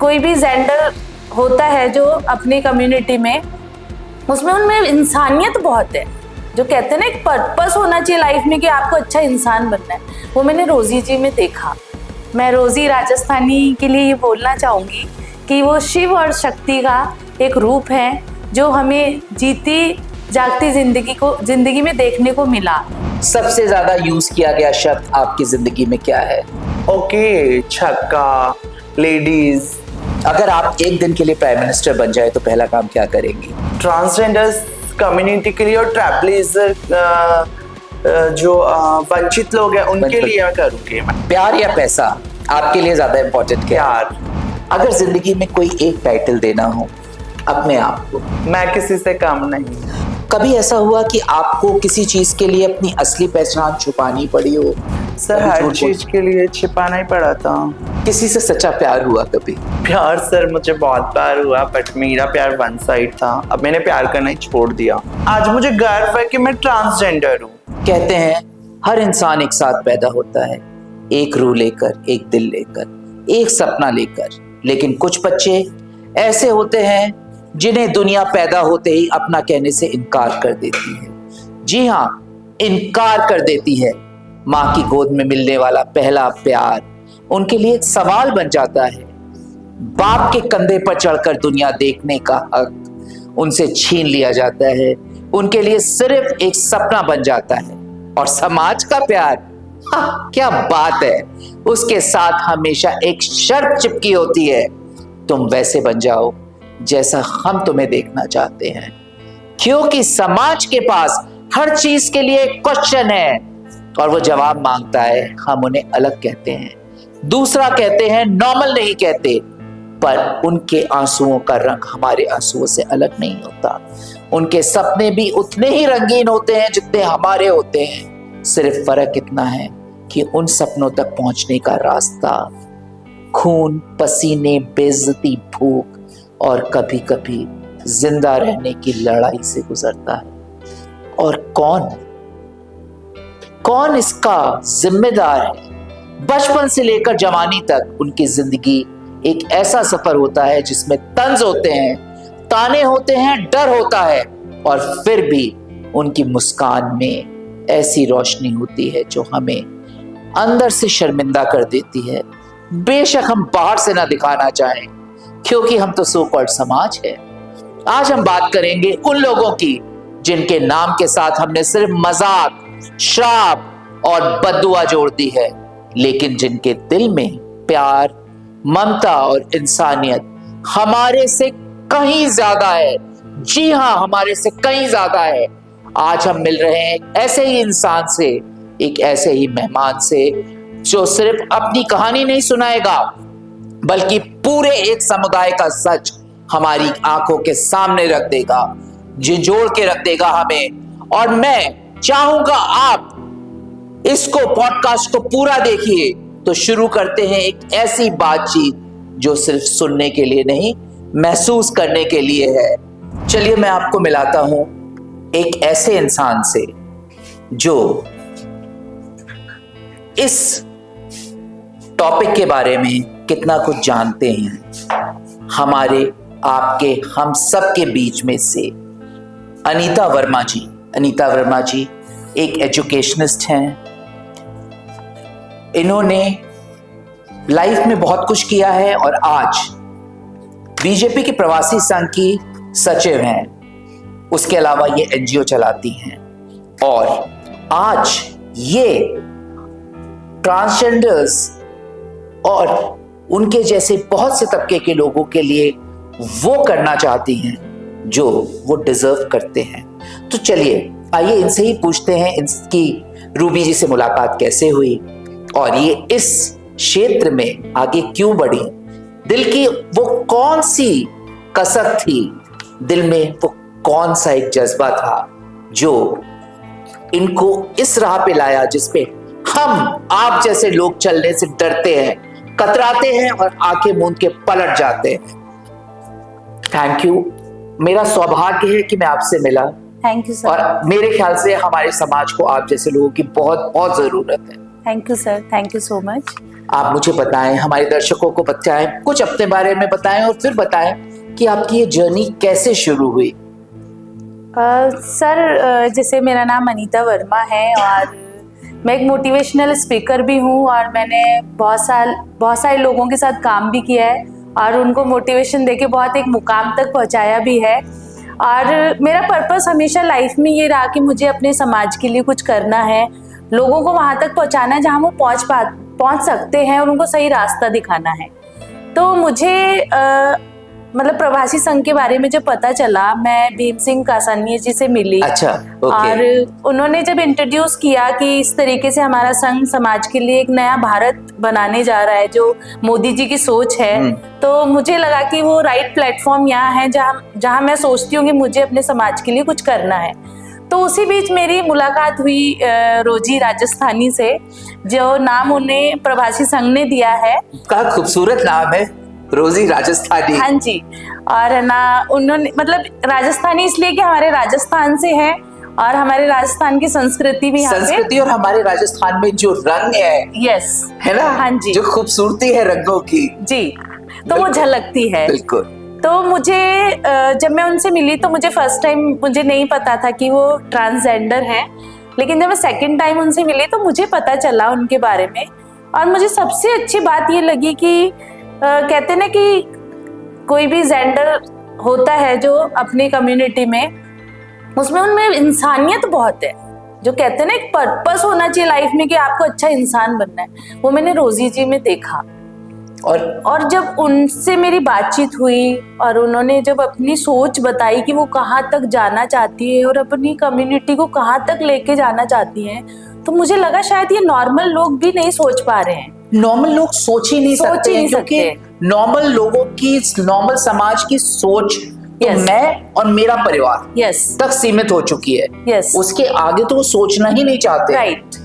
कोई भी जेंडर होता है जो अपनी कम्युनिटी में, उसमें उनमें इंसानियत बहुत है। जो कहते हैं ना एक पर्पस होना चाहिए लाइफ में कि आपको अच्छा इंसान बनना है, वो मैंने रोजी जी में देखा। मैं रोजी राजस्थानी के लिए ये बोलना चाहूँगी कि वो शिव और शक्ति का एक रूप है जो हमें जीती जागती जिंदगी में देखने को मिला। सबसे ज्यादा यूज किया गया शब्द आपकी जिंदगी में क्या है? ओके, छक्का, लेडीज। अगर आप एक दिन के लिए प्राइम मिनिस्टर बन जाए तो पहला काम क्या करेंगे? ट्रांसजेंडर्स कम्युनिटी के लिए और ट्रैवलिस्ट जो वंचित लोग हैं उनके लिए मैं करूँगी। प्यार या पैसा आपके लिए ज्यादा इम्पोर्टेंट क्या? प्यार। अगर जिंदगी में कोई एक टाइटल देना हो अपने आप को? मैं किसी से कम नहीं। कभी ऐसा हुआ कि आपको किसी चीज के लिए अपनी असली पहचान छुपानी पड़ी हो? सर हर चीज के लिए छिपाना ही पड़ा था। किसी से सच्चा प्यार हुआ कभी? प्यार सर मुझे बहुत प्यार हुआ, बट मेरा प्यार वन साइड था। अब मैंने प्यार करना ही छोड़ दिया। आज मुझे गर्व है कि मैं ट्रांसजेंडर हूँ। कहते हैं हर इंसान एक साथ पैदा होता है, एक रूह लेकर, एक दिल लेकर, एक सपना लेकर। लेकिन कुछ बच्चे ऐसे होते हैं जिन्हें दुनिया पैदा होते ही अपना कहने से इनकार कर देती है। जी हाँ, इनकार कर देती है। माँ की गोद में मिलने वाला पहला प्यार उनके लिए एक सवाल बन जाता है। बाप के कंधे पर चढ़कर दुनिया देखने का हक उनसे छीन लिया जाता है। उनके लिए सिर्फ एक सपना बन जाता है। और समाज का प्यार, क्या बात है, उसके साथ हमेशा एक शर्त चिपकी होती है, तुम वैसे बन जाओ जैसा हम तुम्हें देखना चाहते हैं। क्योंकि समाज के पास हर चीज के लिए एक क्वेश्चन है और वो जवाब मांगता है। हम उन्हें अलग कहते हैं, दूसरा कहते हैं, नॉर्मल नहीं कहते। पर उनके आंसुओं का रंग हमारे आंसुओं से अलग नहीं होता। उनके सपने भी उतने ही रंगीन होते हैं जितने हमारे होते हैं। सिर्फ फर्क इतना है कि उन सपनों तक पहुंचने का रास्ता खून, पसीने, बेइज्जती, भूख और कभी कभी जिंदा रहने की लड़ाई से गुजरता है। और कौन इसका जिम्मेदार है? बचपन से लेकर जवानी तक उनकी जिंदगी एक ऐसा सफर होता है जिसमें तंज होते हैं, ताने होते हैं, डर होता है, और फिर भी उनकी मुस्कान में ऐसी रोशनी होती है जो हमें अंदर से शर्मिंदा कर देती है। बेशक हम बाहर से ना दिखाना चाहें, क्योंकि हम तो सो कॉल्ड समाज है। आज हम बात करेंगे उन लोगों की जिनके नाम के साथ हमने सिर्फ मजाक, श्राप और बद्दुआ जोड़ दी है, लेकिन जिनके दिल में प्यार, ममता और इंसानियत हमारे से कहीं ज्यादा है। जी हाँ, हमारे से कहीं ज्यादा है। आज हम मिल रहे हैं ऐसे ही इंसान से, एक ऐसे ही मेहमान से जो सिर्फ अपनी कहानी नहीं सुनाएगा बल्कि पूरे एक समुदाय का सच हमारी आंखों के सामने रख देगा, झिझोड़ के रख देगा हमें। और मैं चाहूंगा आप इसको, पॉडकास्ट को पूरा देखिए। तो शुरू करते हैं एक ऐसी बातचीत जो सिर्फ सुनने के लिए नहीं, महसूस करने के लिए है। चलिए मैं आपको मिलाता हूं एक ऐसे इंसान से जो इस टॉपिक के बारे में कितना कुछ जानते हैं। हमारे, आपके, हम सब के बीच में से अनीता वर्मा जी। अनीता वर्मा जी एक एजुकेशनिस्ट हैं। इन्होंने लाइफ में बहुत कुछ किया है और आज बीजेपी के प्रवासी संघ की सचिव हैं। उसके अलावा ये एनजीओ चलाती हैं और आज ये ट्रांसजेंडर्स और उनके जैसे बहुत से तबके के लोगों के लिए वो करना चाहती हैं जो वो डिजर्व करते हैं। तो चलिए आइए इनसे ही पूछते हैं इनकी रूबी जी से मुलाकात कैसे हुई और ये इस क्षेत्र में आगे क्यों बढ़ी। दिल की वो कौन सी कसक थी, दिल में वो कौन सा एक जज्बा था जो इनको इस राह पे लाया जिसपे हम आप जैसे लोग चलने से डरते हैं, कतराते हैं और आंखें मूंद के पलट जाते हैं। Thank you. मेरा सौभाग्य है कि मैं आपसे मिला। Thank you sir. और मेरे ख्याल से हमारे समाज को आप जैसे लोगों की बहुत बहुत जरूरत है। Thank you sir, thank you so much. आप मुझे बताएं, हमारे दर्शकों को बताएं, कुछ अपने बारे में बताएं और फिर बताएं कि आपकी ये जर्नी कैसे शुरू हुई। सर, जैसे मेरा नाम अनीता वर्मा है और मैं एक मोटिवेशनल स्पीकर भी हूँ और मैंने बहुत सारे लोगों के साथ काम भी किया है और उनको मोटिवेशन देके बहुत एक मुकाम तक पहुँचाया भी है। और मेरा पर्पस हमेशा लाइफ में ये रहा कि मुझे अपने समाज के लिए कुछ करना है, लोगों को वहाँ तक पहुँचाना है जहाँ वो पहुँच सकते हैं और उनको सही रास्ता दिखाना है। तो मुझे मतलब प्रवासी संघ के बारे में जब पता चला, मैं भीम सिंह कासानी जी से मिली। अच्छा, ओके। और उन्होंने जब इंट्रोड्यूस किया कि इस तरीके से हमारा संघ समाज के लिए एक नया भारत बनाने जा रहा है जो मोदी जी की सोच है, तो मुझे लगा कि वो राइट प्लेटफॉर्म यहाँ है जहाँ मैं सोचती हूँ कि मुझे अपने समाज के लिए कुछ करना है। तो उसी बीच मेरी मुलाकात हुई रोजी राजस्थानी से, जो नाम उन्हें प्रवासी संघ ने दिया है। क्या खूबसूरत नाम है, रोजी राजस्थानी। हाँ जी। और है ना, उन्होंने मतलब राजस्थानी इसलिए कि हमारे राजस्थान से है और हमारे राजस्थान की संस्कृति भी संस्कृति और हमारे राजस्थान में जो रंग है, यस, है ना, हाँ जी, जो खूबसूरती है रंगों की जी, तो वो झलकती है। बिल्कुल। तो मुझे जब मैं उनसे मिली तो मुझे फर्स्ट टाइम मुझे नहीं पता था कि वो ट्रांसजेंडर हैं, लेकिन जब मैं सेकंड टाइम उनसे मिली तो मुझे पता चला उनके बारे में। और मुझे सबसे अच्छी बात ये लगी कि कहते ना कि कोई भी जेंडर होता है जो अपनी कम्युनिटी में, उसमें उनमें इंसानियत बहुत है। जो कहते हैं ना एक पर्पस होना चाहिए लाइफ में कि आपको अच्छा इंसान बनना है, वो मैंने रोजी जी में देखा। और जब उनसे मेरी बातचीत हुई और उन्होंने जब अपनी सोच बताई कि वो कहाँ तक जाना चाहती है और अपनी कम्युनिटी को कहाँ तक लेके जाना चाहती हैं, तो मुझे लगा शायद ये नॉर्मल लोग भी नहीं सोच पा रहे हैं। नॉर्मल लोग सोच ही नहीं सकते क्योंकि नॉर्मल लोगों की, नॉर्मल समाज की सोच तो मैं और मेरा परिवार तक सीमित हो चुकी है। उसके आगे तो वो सोचना ही नहीं चाहते। राइट।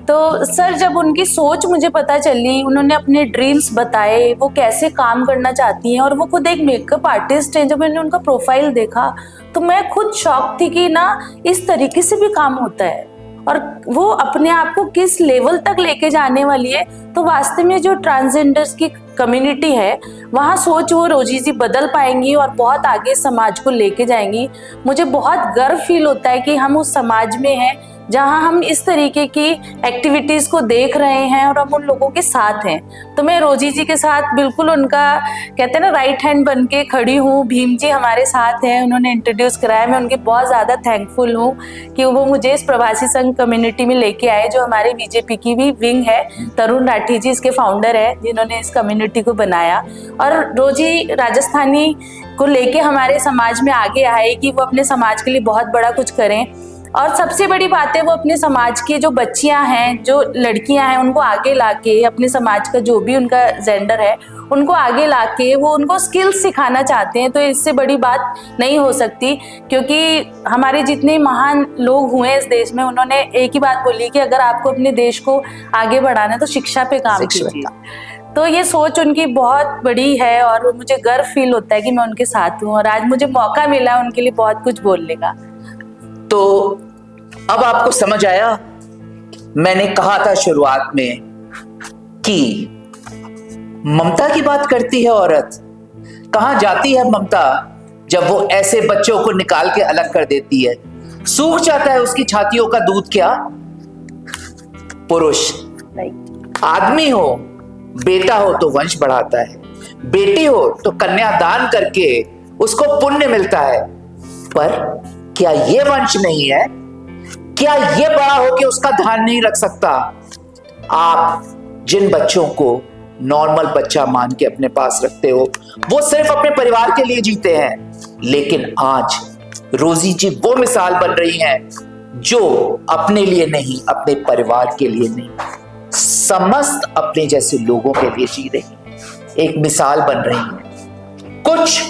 तो सर, जब उनकी सोच मुझे पता चली, उन्होंने अपने ड्रीम्स बताए, वो कैसे काम करना चाहती हैं, और वो खुद एक मेकअप आर्टिस्ट हैं। जब मैंने उनका प्रोफाइल देखा तो मैं खुद शॉक थी कि ना इस तरीके से भी काम होता है और वो अपने आप को किस लेवल तक लेके जाने वाली है। तो वास्तव में जो ट्रांसजेंडर्स की कम्युनिटी है वहाँ सोच वो रोजी जी बदल पाएंगी और बहुत आगे समाज को लेके जाएंगी। मुझे बहुत गर्व फील होता है कि हम उस समाज में हैं जहाँ हम इस तरीके की एक्टिविटीज़ को देख रहे हैं और हम उन लोगों के साथ हैं। तो मैं रोजी जी के साथ बिल्कुल उनका कहते हैं ना राइट हैंड बन के खड़ी हूँ। भीम जी हमारे साथ हैं, उन्होंने इंट्रोड्यूस कराया। मैं उनकी बहुत ज़्यादा थैंकफुल हूँ कि वो मुझे इस प्रवासी संघ कम्युनिटी में लेके आए, जो हमारे बीजेपी की भी विंग है। तरुण राठी जी इसके फाउंडर है जिन्होंने इस कम्युनिटी को बनाया, और रोजी राजस्थानी को लेके हमारे समाज में आगे आए कि वो अपने समाज के लिए बहुत बड़ा कुछ करें। और सबसे बड़ी बात है, वो अपने समाज की जो बच्चियां हैं, जो लड़कियां हैं, उनको आगे लाके अपने समाज का जो भी उनका जेंडर है उनको आगे लाके वो उनको स्किल्स सिखाना चाहते हैं। तो इससे बड़ी बात नहीं हो सकती, क्योंकि हमारे जितने महान लोग हुए इस देश में, उन्होंने एक ही बात बोली कि अगर आपको अपने देश को आगे बढ़ाना है तो शिक्षा पे काम कीजिए। तो ये सोच उनकी बहुत बड़ी है और मुझे गर्व फील होता है कि मैं उनके साथ हूँ और आज मुझे मौका मिला उनके लिए बहुत कुछ बोलने का। तो अब आपको समझ आया, मैंने कहा था शुरुआत में कि ममता की बात करती है औरत। कहां जाती है ममता जब वो ऐसे बच्चों को निकाल के अलग कर देती है? सूख जाता है उसकी छातियों का दूध क्या? पुरुष आदमी हो, बेटा हो तो वंश बढ़ाता है, बेटी हो तो कन्यादान करके उसको पुण्य मिलता है। पर क्या ये वंश नहीं है? क्या ये बड़ा हो के उसका ध्यान नहीं रख सकता? आप जिन बच्चों को नॉर्मल बच्चा मान के अपने पास रखते हो, वो सिर्फ अपने परिवार के लिए जीते हैं। लेकिन आज रोजी जी वो मिसाल बन रही हैं जो अपने लिए नहीं, अपने परिवार के लिए नहीं, समस्त अपने जैसे लोगों के लिए जी रही, एक मिसाल बन रही है। कुछ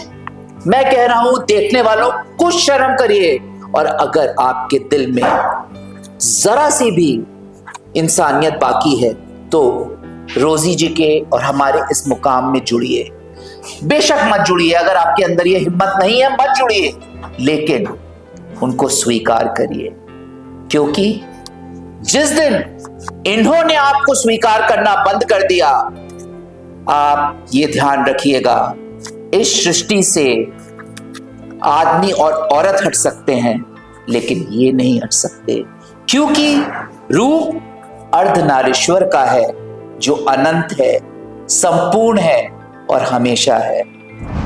मैं कह रहा हूं, देखने वालों कुछ शर्म करिए, और अगर आपके दिल में जरा सी भी इंसानियत बाकी है तो रोजी जी के और हमारे इस मुकाम में जुड़िए। बेशक मत जुड़िए, अगर आपके अंदर ये हिम्मत नहीं है मत जुड़िए, लेकिन उनको स्वीकार करिए, क्योंकि जिस दिन इन्होंने आपको स्वीकार करना बंद कर दिया। आप ये ध्यान रखिएगा, इस सृष्टि से आदमी और औरत हट सकते हैं, लेकिन ये नहीं हट सकते, क्योंकि रूप अर्धनारीश्वर का है, जो अनंत है, संपूर्ण है और हमेशा है।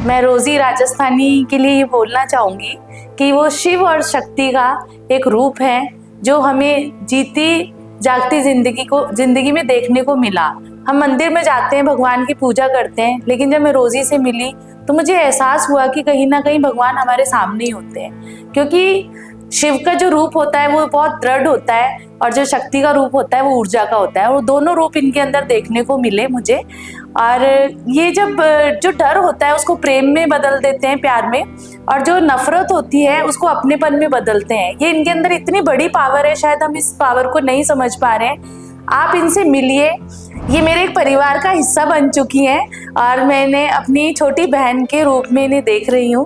मैं रोजी राजस्थानी के लिए ये बोलना चाहूंगी कि वो शिव और शक्ति का एक रूप है, जो हमें जीती जागती जिंदगी में देखने को मिला। हम मंदिर में जाते हैं, भगवान की पूजा करते हैं, लेकिन जब मैं रोजी से मिली तो मुझे एहसास हुआ कि कहीं ना कहीं भगवान हमारे सामने ही होते हैं, क्योंकि शिव का जो रूप होता है वो बहुत दृढ़ होता है और जो शक्ति का रूप होता है वो ऊर्जा का होता है, और दोनों रूप इनके अंदर देखने को मिले मुझे। और ये जब जो डर होता है उसको प्रेम में बदल देते हैं, प्यार में, और जो नफरत होती है उसको अपनेपन में बदलते हैं। ये इनके अंदर इतनी बड़ी पावर है, शायद हम इस पावर को नहीं समझ पा रहे हैं। आप इनसे मिलिए, ये मेरे एक परिवार का हिस्सा बन चुकी हैं और मैंने अपनी छोटी बहन के रूप में इन्हें देख रही हूँ,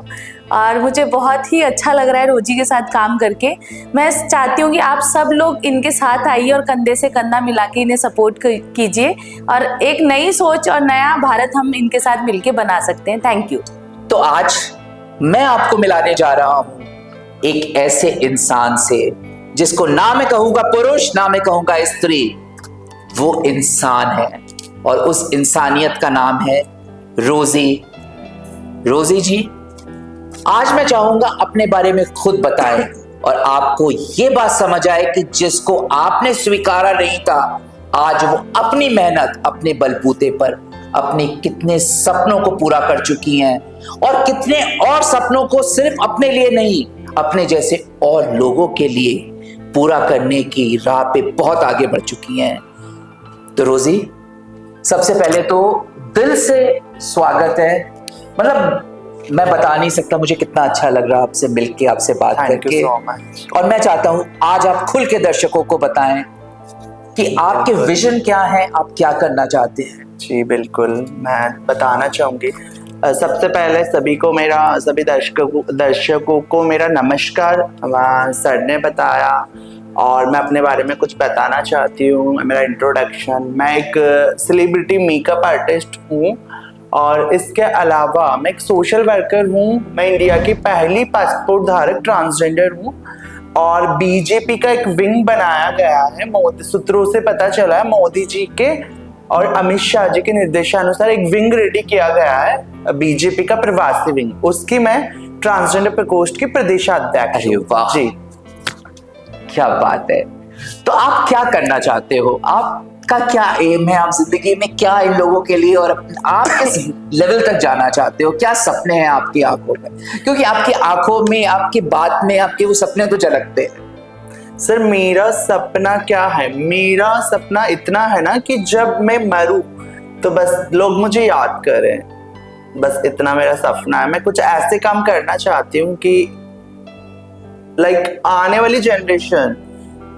और मुझे बहुत ही अच्छा लग रहा है रोजी के साथ काम करके। मैं चाहती हूँ कि आप सब लोग इनके साथ आइए और कंधे से कंधा मिला के इन्हें सपोर्ट कीजिए, और एक नई सोच और नया भारत हम इनके साथ मिलके बना सकते हैं। Thank you. तो आज मैं आपको मिलाने जा रहा हूं एक ऐसे इंसान से जिसको ना मैं कहूंगा पुरुष, ना मैं कहूंगा स्त्री, वो इंसान है, और उस इंसानियत का नाम है रोजी। रोजी जी, आज मैं चाहूंगा अपने बारे में खुद बताएं और आपको ये बात समझ आए कि जिसको आपने स्वीकारा नहीं था, आज वो अपनी मेहनत, अपने बलबूते पर अपने कितने सपनों को पूरा कर चुकी हैं, और कितने और सपनों को सिर्फ अपने लिए नहीं, अपने जैसे और लोगों के लिए पूरा करने की राह पे बहुत आगे बढ़ चुकी हैं। तो रोजी, सबसे पहले तो दिल से स्वागत है। मतलब मैं बता नहीं सकता मुझे कितना अच्छा लग रहा है आपसे मिलके, आपसे बात करके। और मैं चाहता हूं आज आप खुल के दर्शकों को बताएं कि आपके विजन क्या है, आप क्या करना चाहते हैं। जी बिल्कुल, मैं बताना चाहूंगी। सबसे पहले सभी दर्शकों को मेरा नमस्कार। सर ने बताया और मैं अपने बारे में कुछ बताना चाहती हूँ। मेरा इंट्रोडक्शन, मैं एक सेलिब्रिटी मेकअप आर्टिस्ट हूँ, और इसके अलावा मैं एक सोशल वर्कर हूँ। मैं इंडिया की पहली पासपोर्ट धारक ट्रांसजेंडर हूँ, और बीजेपी का एक विंग बनाया गया है। मोदी सूत्रों से पता चला है, मोदी जी के और अमित शाह जी के निर्देशानुसार एक विंग रेडी किया गया है, बीजेपी का प्रवासी विंग। उसकी मैं ट्रांसजेंडर प्रकोष्ठ की प्रदेशाध्यक्ष हूँ। जी, क्या बात है। तो आप क्या करना चाहते हो, आपका क्या एम है, आप जिंदगी में क्या इन लोगों के लिए, और आप किस लेवल तक जाना चाहते हो, क्या सपने हैं आपकी आंखों में? क्योंकि आपकी आंखों में, आपकी बात में, आपके वो सपने तो झलकते हैं। सर, मेरा सपना क्या है? मेरा सपना इतना है ना कि जब मैं मरूं तो बस लोग मुझे याद करें, बस इतना मेरा सपना है। मैं कुछ ऐसे काम करना चाहती हूँ कि आने वाली जनरेशन,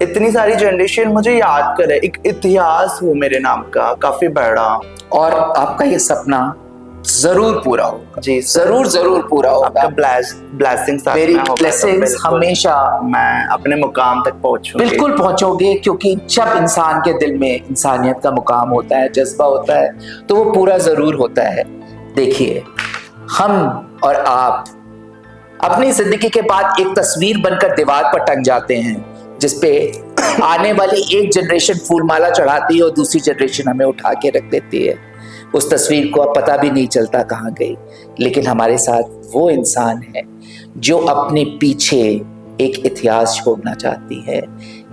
इतनी सारी जनरेशन मुझे याद करे, एक इतिहास हो मेरे नाम का काफी बड़ा। और आपका ये सपना जरूर पूरा होगा। जी, जरूर पूरा होगा। आपका ब्लेसिंग्स, मेरी ब्लेसिंग्स हमेशा, मैं अपने मुकाम तक पहुंचूंगी। बिल्कुल पहुंचोगे, क्योंकि जब इंसान के दिल में इंसानियत का मुकाम होता है, जज्बा होता है, तो वो पूरा जरूर होता है। देखिए, हम और आप अपनी जिंदगी के बाद एक तस्वीर बनकर दीवार पर टंग जाते हैं, जिसपे आने वाली एक जनरेशन फूलमाला चढ़ाती है और दूसरी जनरेशन हमें उठा के रख देती है। उस तस्वीर को अब पता भी नहीं चलता कहाँ गई, लेकिन हमारे साथ वो इंसान है जो अपने पीछे एक इतिहास छोड़ना चाहती है,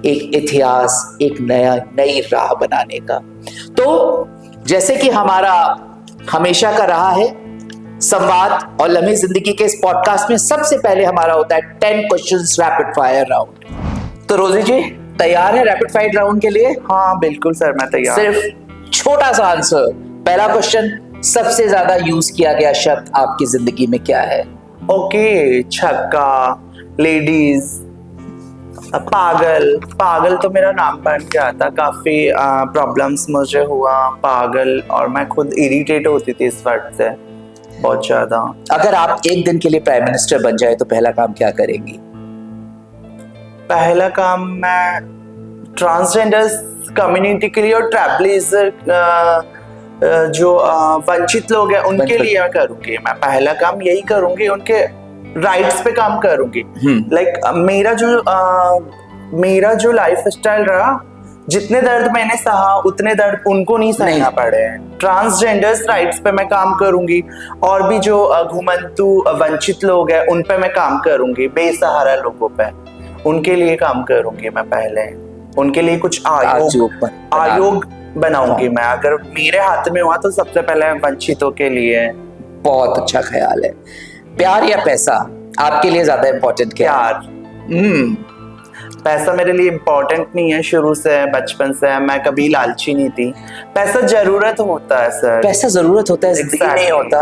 एक इतिहास, एक नई राह बनाने का। तो जैसे कि हमारा हमेशा का रहा है, संवाद और लम्हे जिंदगी के इस पॉडकास्ट में सबसे पहले हमारा होता है 10 क्वेश्चंस रैपिड फायर राउंड। तो रोजी जी, तैयार है रैपिड फायर राउंड के लिए? हाँ बिल्कुल सर, मैं तैयार। सिर्फ छोटा सा आंसर। पहला क्वेश्चन, सबसे ज्यादा यूज किया गया शब्द आपकी जिंदगी में क्या है? ओके, छक्का, लेडीज, पागल तो मेरा नाम बन गया था। काफी प्रॉब्लम्स मुझे हुआ पागल, और मैं खुद इरिटेट होती थी इस वर्ड से बहुत ज्यादा। अगर आप एक दिन के लिए प्राइम मिनिस्टर बन जाए तो पहला काम क्या करेंगी? पहला काम, मैं ट्रांसजेंडर्स कम्युनिटी के लिए और ट्राइबलिज्म जो वंचित लोग हैं उनके लिए मैं करूंगी। मैं पहला काम यही करूंगी, उनके राइट्स पे काम करूंगी। लाइक मेरा जो लाइफ स्टाइल रहा, जितने दर्द मैंने सहा उतने दर्द उनको नहीं सहना पड़े हैं। ट्रांसजेंडर्स राइट्स पे मैं काम करूंगी, और भी जो घुमंतु वंचित लोग हैं उन पे मैं काम करूंगी, बेसहारा लोगों पे उनके लिए काम करूंगी। मैं पहले उनके लिए कुछ आयोग बनाऊंगी। मैं अगर मेरे हाथ में हुआ तो सबसे पहले वंचितों के लिए। बहुत अच्छा ख्याल है। प्यार या पैसा आपके लिए ज्यादा इम्पोर्टेंट क्या है? प्यार। पैसा मेरे लिए इम्पोर्टेंट नहीं है, शुरू से, बचपन से मैं कभी लालची नहीं थी। पैसा जरूरत होता है सर, पैसा जरूरत होता है, जिंदगी नहीं होता,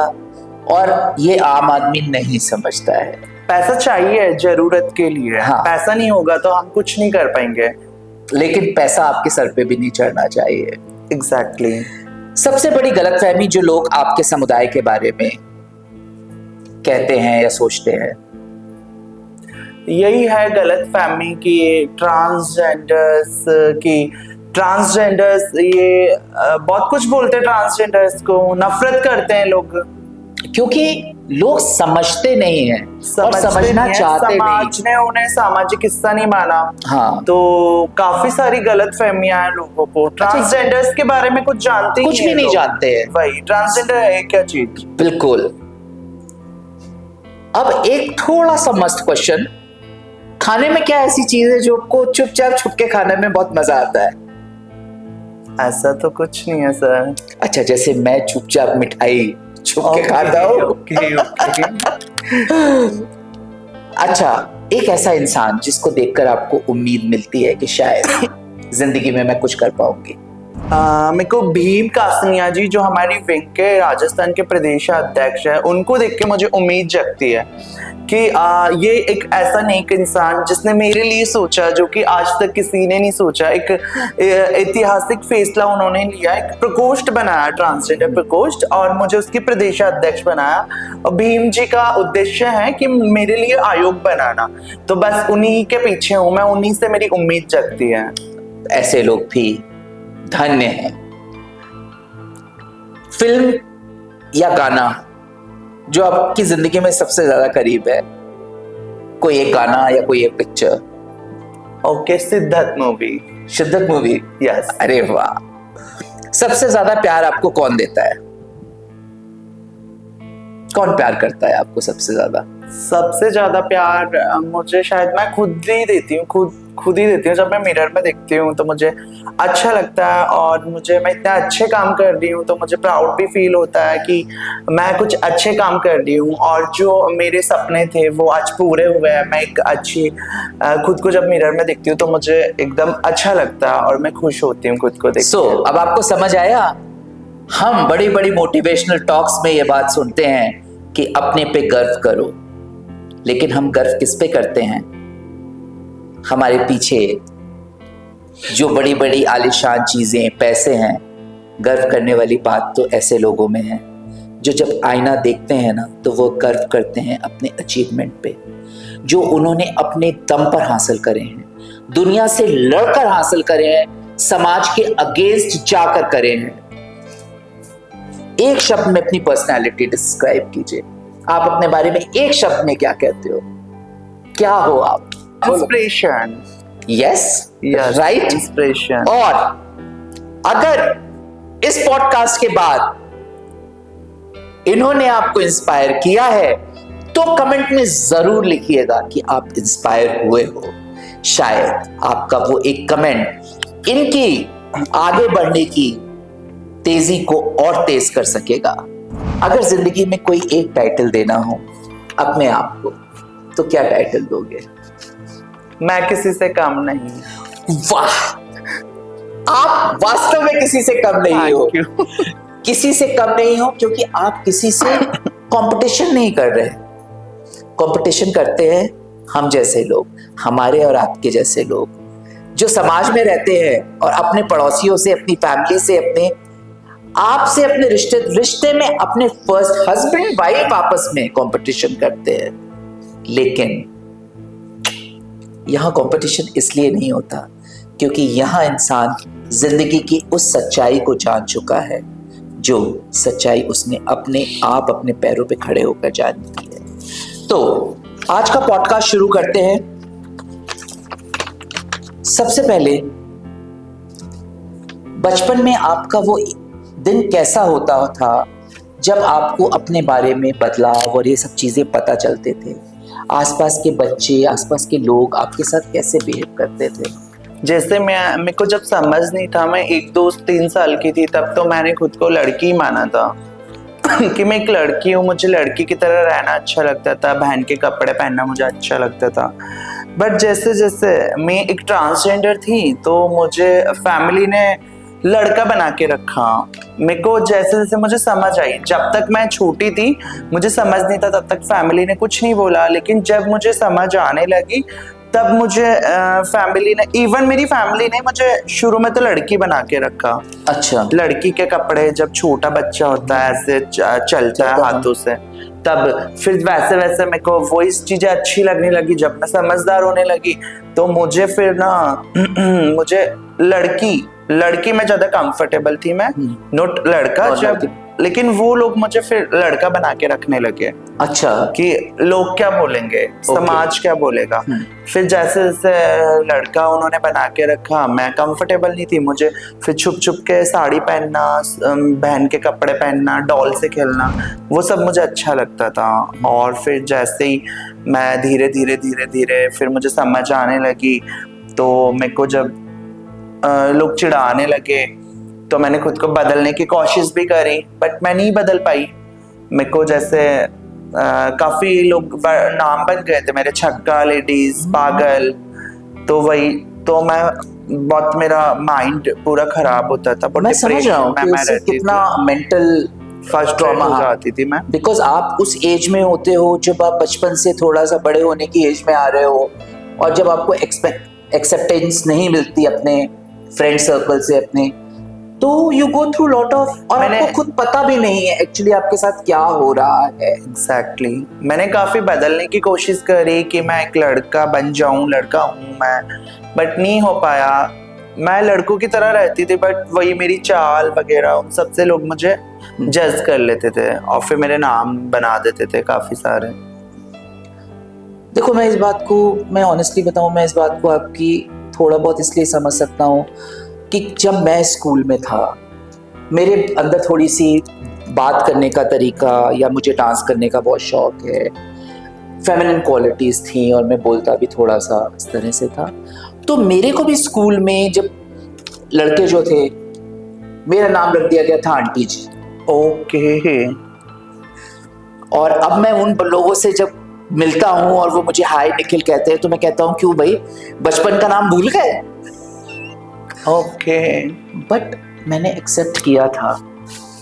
और ये आम आदमी नहीं समझता है। पैसा चाहिए जरूरत के लिए। हाँ। पैसा नहीं होगा तो हम कुछ नहीं कर पाएंगे। लेकिन पैसा आपके सर पे भी नहीं चढ़ना चाहिए। एग्जैक्टली। सबसे बड़ी गलतफहमी जो लोग आपके समुदाय के बारे में कहते हैं या सोचते हैं, यही है गलतफहमी कि ट्रांसजेंडर्स ये बहुत कुछ बोलते हैं, ट्रांसजेंडर्स को नफरत करते हैं लोग, क्योंकि लोग समझते नहीं हैं और समझना चाहते नहीं। समाज ने उन्हें सामाजिक हिस्सा नहीं माना। हाँ, तो काफी सारी गलतफहमियां हैं लोगों को। ट्रांसजेंडर्स के बारे में कुछ जानते कुछ भी नहीं जानते हैं। भाई ट्रांसजेंडर है क्या चीज? बिल्कुल। अब एक थोड़ा सा मस्त क्वेश्चन, खाने में क्या ऐसी चीज है जो आपको चुपचाप छुप के खाने में बहुत मजा आता है? ऐसा तो कुछ नहीं है सर। अच्छा, जैसे मैं चुपचाप मिठाई छुप के खाता हूँ। अच्छा, एक ऐसा इंसान जिसको देखकर आपको उम्मीद मिलती है कि शायद जिंदगी में मैं कुछ कर पाऊंगी? मेरे को भीम कासनिया जी, जो हमारी विंग के राजस्थान के प्रदेश अध्यक्ष है, उनको देख के मुझे उम्मीद जगती है कि ये एक ऐसा नेक इंसान जिसने मेरे लिए सोचा जो कि आज तक किसी ने नहीं सोचा। एक ऐतिहासिक फैसला उन्होंने लिया, एक प्रकोष्ठ बनाया, ट्रांसजेंडर प्रकोष्ठ, और मुझे उसकी प्रदेश अध्यक्ष बनाया। और भीम जी का उद्देश्य है कि मेरे लिए आयोग बनाना, तो बस उन्हीं के पीछे हूँ मैं, उन्हीं से मेरी उम्मीद जगती है। ऐसे लोग भी धन्य हैं। फिल्म या गाना जो आपकी जिंदगी में सबसे ज्यादा करीब है, कोई एक गाना या कोई एक picture? Okay, Siddharth movie. Siddharth movie, yes. अरे वाह। सबसे ज्यादा प्यार आपको कौन देता है? कौन प्यार करता है आपको सबसे ज्यादा? सबसे ज्यादा प्यार मुझे शायद मैं खुद ही देती हूँ, खुद ही देती हूँ। जब मैं मिरर में देखती हूँ तो मुझे अच्छा लगता है, और मैं इतना अच्छे काम कर रही हूँ तो मुझे प्राउड भी फील होता है कि मैं कुछ अच्छे काम कर रही हूँ, और जो मेरे सपने थे वो आज पूरे हुए हैं। मैं एक अच्छी खुद को जब मिरर में देखती हूँ तो मुझे एकदम अच्छा लगता है और मैं खुश होती हूँ खुद को देख। अब आपको समझ आया? हम बड़ी बड़ी मोटिवेशनल टॉक्स में ये बात सुनते हैं कि अपने पे गर्व करो, लेकिन हम गर्व किस पे करते हैं? हमारे पीछे जो बड़ी बड़ी आलीशान चीजें, पैसे हैं। गर्व करने वाली बात तो ऐसे लोगों में है जो जब आईना देखते हैं ना तो वो गर्व करते हैं अपने अचीवमेंट पे, जो उन्होंने अपने दम पर हासिल करे हैं, दुनिया से लड़कर हासिल करे हैं, समाज के अगेंस्ट जाकर करे हैं। एक शब्द में अपनी पर्सनैलिटी डिस्क्राइब कीजिए। आप अपने बारे में एक शब्द में क्या कहते हो? क्या हो आप? इंस्पिरेशन। Yes, right, inspiration. और अगर इस पॉडकास्ट के बाद इन्होंने आपको इंस्पायर किया है तो कमेंट में जरूर लिखिएगा कि आप इंस्पायर हुए हो। शायद आपका वो एक कमेंट इनकी आगे बढ़ने की तेजी को और तेज कर सकेगा। अगर जिंदगी में कोई एक टाइटल देना हो अपने आप को तो क्या टाइटल दोगे? मैं किसी से कम नहीं। वाह, आप वास्तव में किसी से कम नहीं हो। किसी से कम नहीं हो क्योंकि आप किसी से कंपटीशन नहीं कर रहे। कंपटीशन करते हैं हम जैसे लोग, हमारे और आपके जैसे लोग जो समाज में रहते हैं और अपने पड़ोसियों से, अपनी फैमिली से, अपने आप से, अपने रिश्ते में, अपने फर्स्ट हस्बैंड वाइफ आपस में कंपटीशन करते हैं। लेकिन यहां कंपटीशन इसलिए नहीं होता क्योंकि यहां इंसान जिंदगी की उस सच्चाई को जान चुका है जो सच्चाई उसने अपने आप अपने पैरों पे खड़े होकर जानी थी है। तो आज का पॉडकास्ट शुरू करते हैं। सबसे पहले, बचपन में आपका वो दिन कैसा होता था जब आपको अपने बारे में बदलाव और ये सब चीजें पता चलते थे? आसपास के बच्चे, आसपास के लोग आपके साथ कैसे बिहेव करते थे? जैसे मेरे को जब समझ नहीं था, मैं 1 2 3 साल की थी, तब तो मैंने खुद को लड़की ही माना था कि मैं एक लड़की हूँ, मुझे लड़की की तरह रहना अच्छा लगता था, बहन के कपड़े पहनना मुझे अच्छा लगता था। बट जैसे जैसे मैं एक ट्रांसजेंडर थी तो मुझे फैमिली ने लड़का बना के रखा। मेरे को जैसे जैसे मुझे समझ आई, जब तक मैं छोटी थी मुझे समझ नहीं था, तब तक फैमिली ने कुछ नहीं बोला, लेकिन जब मुझे समझ आने लगी तब मुझे फैमिली ने, इवन मेरी फैमिली ने मुझे शुरू में तो लड़की बना के रखा। अच्छा। लड़की के कपड़े, जब छोटा बच्चा होता है ऐसे चलता है हाथों से, तब फिर वैसे वैसे मेरे को वो इस चीजें अच्छी लगने लगी। जब मैं समझदार होने लगी तो मुझे फिर ना मुझे लड़की में ज्यादा कंफर्टेबल थी मैं, नोट लड़का जब, लेकिन वो लोग मुझे फिर लड़का बना के रखने लगे। अच्छा। कि लोग क्या बोलेंगे, समाज क्या बोलेगा। फिर जैसे जैसे लड़का उन्होंने बना के रखा, मैं कंफर्टेबल नहीं थी, मुझे फिर छुप छुप के साड़ी पहनना, बहन के कपड़े पहनना, डॉल से खेलना, वो सब मुझे अच्छा लगता था। और फिर जैसे ही मैं धीरे धीरे धीरे धीरे फिर मुझे समझ आने लगी, तो मेरे को जब लोग चिढ़ाने लगे तो मैंने खुद को बदलने की कोशिश भी करी, बट मैं नहीं बदल पाई। मेरे को जैसे काफी लोग नाम बन गए थे मेरे, छक्का लेडीज, पागल, तो वही तो मैं बहुत, मेरा माइंड पूरा खराब होता था। मैं समझ रहा हूँ कि उससे कितना मेंटल फर्स्ट ट्रॉमा आती थी मैं, बिकॉज आप उस एज में होते हो जब आप बचपन से थोड़ा सा बड़े होने की एज में आ रहे हो, और जब आपको एक्सेप्टेंस नहीं मिलती अपने फ्रेंड सर्कल से अपने, तो you go through lot of, और आपको खुद पता भी नहीं है एक्चुअली आपके साथ क्या हो रहा है। एग्जैक्टली मैंने काफी बदलने की कोशिश करी कि मैं एक लड़का बन जाऊं, लड़का हूं मैं, बट नहीं हो पाया। मैं लड़कों की तरह रहती थी, बट वही मेरी चाल वगैरह उन सबसे लोग मुझे जज कर लेते थे और फिर मेरे नाम बना देते थे काफी सारे। देखो, मैं इस बात को, मैं ऑनेस्टली बताऊं, मैं इस बात को आपकी थोड़ा बहुत इसलिए समझ सकता हूँ कि जब मैं स्कूल में था, मेरे अंदर थोड़ी सी बात करने का तरीका, या मुझे डांस करने का बहुत शौक है, फेमिनिन क्वालिटीज़ थी, और मैं बोलता भी थोड़ा सा इस तरह से था। तो मेरे को भी स्कूल में जब लड़के जो थे, मेरा नाम रख दिया गया था आंटी जी। ओके। और अब मैं उन लोगों से जब मिलता हूँ और वो मुझे हाय निखिल कहते हैं, तो मैं कहता हूँ क्यों भाई, बचपन का नाम भूल गए? ओके। बट मैंने एक्सेप्ट किया था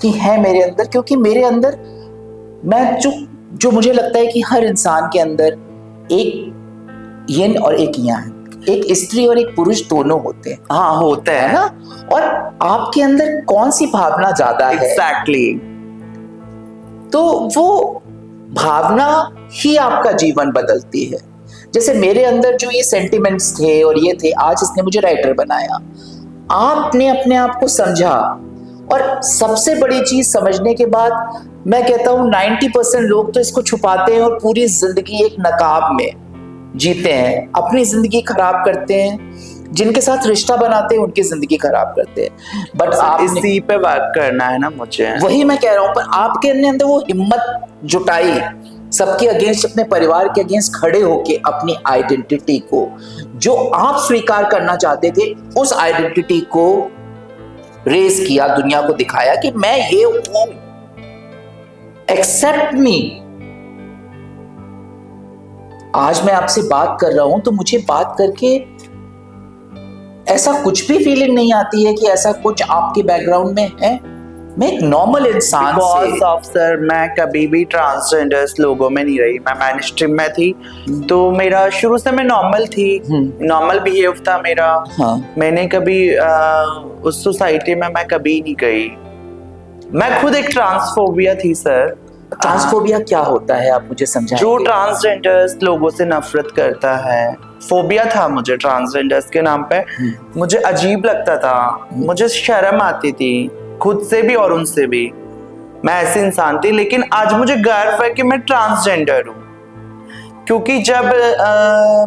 कि है मेरे अंदर, क्योंकि मेरे अंदर मैं जो मुझे लगता है कि हर इंसान के अंदर एक यिन और एक yang है, एक स्त्री और एक पुरुष दोनों होते हैं। हाँ, होते हैं ना। और आपके अंदर कौन सी भावना ज्यादा है? एग्जैक्टली। तो वो भावना ही आपका जीवन बदलती है। जैसे मेरे अंदर जो ये सेंटिमेंट्स थे और ये थे, आज इसने मुझे राइटर बनाया। आपने अपने आप को समझा, और सबसे बड़ी चीज समझने के बाद मैं कहता हूँ 90% लोग तो इसको छुपाते हैं और पूरी जिंदगी एक नकाब में जीते हैं, अपनी जिंदगी खराब करते हैं, जिनके साथ रिश्ता बनाते हैं उनकी जिंदगी खराब करते हैं। बट आप इसी पे वर्क करना है ना मुझे, वही मैं कह रहा हूँ। पर आपके अंदर वो हिम्मत जुटाई, सबके अगेंस्ट, अपने परिवार के अगेंस्ट खड़े होके अपनी आइडेंटिटी को, जो आप स्वीकार करना चाहते थे, उस आइडेंटिटी को रेस किया, दुनिया को दिखाया कि मैं ये हूं, एक्सेप्ट मी। आज मैं आपसे बात कर रहा हूं तो मुझे बात करके ऐसा कुछ भी फीलिंग नहीं आती है कि ऐसा कुछ आपके बैकग्राउंड में है। मैं एक नॉर्मल इंसान से, सर मैं कभी भी ट्रांसजेंडर्स लोगों में नहीं रही। मैं मेन स्ट्रीम में थी, तो मेरा शुरू से मैं नॉर्मल थी, नॉर्मल बिहेव था मेरा। हाँ। मैंने कभी उस सोसाइटी में मैं कभी नहीं गई। मैं खुद एक ट्रांसफोबिया थी सर। ट्रांसफोबिया क्या होता है, आप मुझे समझाएंगे? जो ट्रांसजेंडर्स लोगों से नफरत करता है, फोबिया था मुझे ट्रांसजेंडर्स के नाम पे। मुझे अजीब लगता था, मुझे शर्म आती थी खुद से भी और उनसे भी। मैं ऐसी इंसान थी, लेकिन आज मुझे गर्व है कि मैं ट्रांसजेंडर हूँ। क्योंकि जब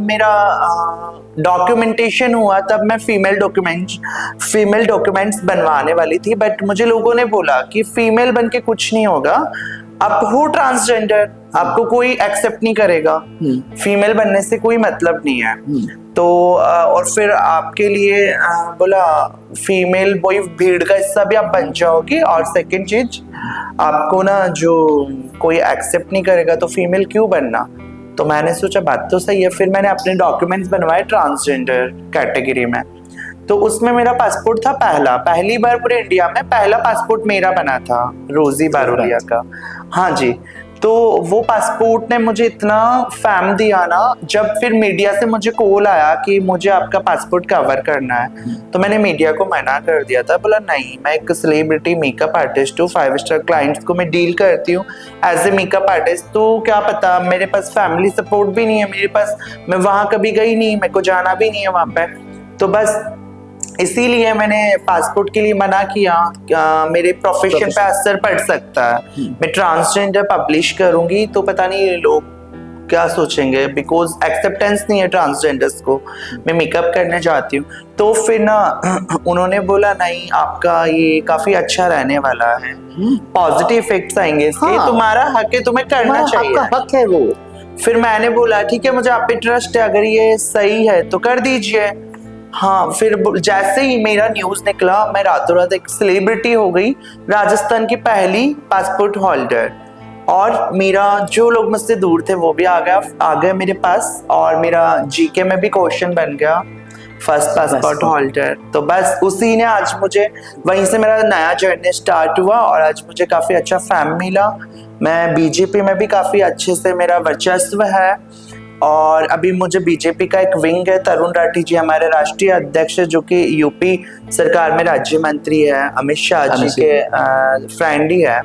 मेरा डॉक्यूमेंटेशन हुआ तब मैं फीमेल डॉक्यूमेंट्स बनवाने वाली थी, बट मुझे लोगों ने बोला कि फीमेल बन के कुछ नहीं होगा, आप हो ट्रांसजेंडर, आपको कोई एक्सेप्ट नहीं करेगा, फीमेल बनने से कोई मतलब नहीं है। तो और फिर आपके लिए बोला फीमेल वही भीड़ का हिस्सा भी आप बन जाओगी, और सेकंड चीज आपको ना जो कोई एक्सेप्ट नहीं करेगा तो फीमेल क्यों बनना। तो मैंने सोचा बात तो सही है, फिर मैंने अपने डॉक्यूमेंट्स बनवाए ट्रांसजेंडर कैटेगरी में। तो उसमें मेरा पासपोर्ट था पहली बार पूरे इंडिया में पहला पासपोर्ट मेरा बना था, रोजी बारोलिया का। हाँ जी, तो वो पासपोर्ट ने मुझे इतना फैम दिया ना, जब फिर मीडिया से मुझे कॉल आया कि मुझे आपका पासपोर्ट कवर करना है, तो मैंने मीडिया को मना कर दिया था। बोला नहीं, मैं एक सेलिब्रिटी मेकअप आर्टिस्ट हूँ, 5 स्टार क्लाइंट्स को मैं डील करती हूँ एज ए मेकअप आर्टिस्ट। तो क्या पता, मेरे पास फैमिली सपोर्ट भी नहीं है, मेरे पास, मैं वहाँ कभी गई नहीं, मेरे को जाना भी नहीं है वहाँ पे। तो बस इसीलिए मैंने पासपोर्ट के लिए मना किया। मेरे प्रोफेशन पे असर पड़ सकता है, मैं ट्रांसजेंडर पब्लिश करूंगी तो पता नहीं लोग क्या सोचेंगे, बिकॉज एक्सेप्टेंस नहीं है ट्रांसजेंडर्स को। मैं मेकअप करने जाती हूँ, तो फिर ना उन्होंने बोला नहीं, आपका ये काफी अच्छा रहने वाला है, पॉजिटिव इफेक्ट्स आएंगे इसके, तुम्हारा हक है, तुम्हें करना चाहिए, आपका हक है वो। फिर मैंने बोला ठीक है, मुझे आप पे ट्रस्ट है, अगर ये सही है तो कर दीजिए। हाँ, फिर जैसे ही मेरा न्यूज निकला, मैं रातों रात एक सेलिब्रिटी हो गई, राजस्थान की पहली पासपोर्ट होल्डर। और मेरा जो लोग मुझसे दूर थे वो भी आ गए मेरे पास, और मेरा जीके में भी क्वेश्चन बन गया फर्स्ट पासपोर्ट होल्डर। तो बस उसी ने आज मुझे, वहीं से मेरा नया जर्नी स्टार्ट हुआ, और आज मुझे काफी अच्छा फैम मिला। मैं बीजेपी में भी काफी अच्छे से मेरा वर्चस्व है, और अभी मुझे बीजेपी का एक विंग है, तरुण राठी जी हमारे राष्ट्रीय अध्यक्ष, जो कि यूपी सरकार में राज्य मंत्री है, अमित शाह जी के फ्रेंड ही है।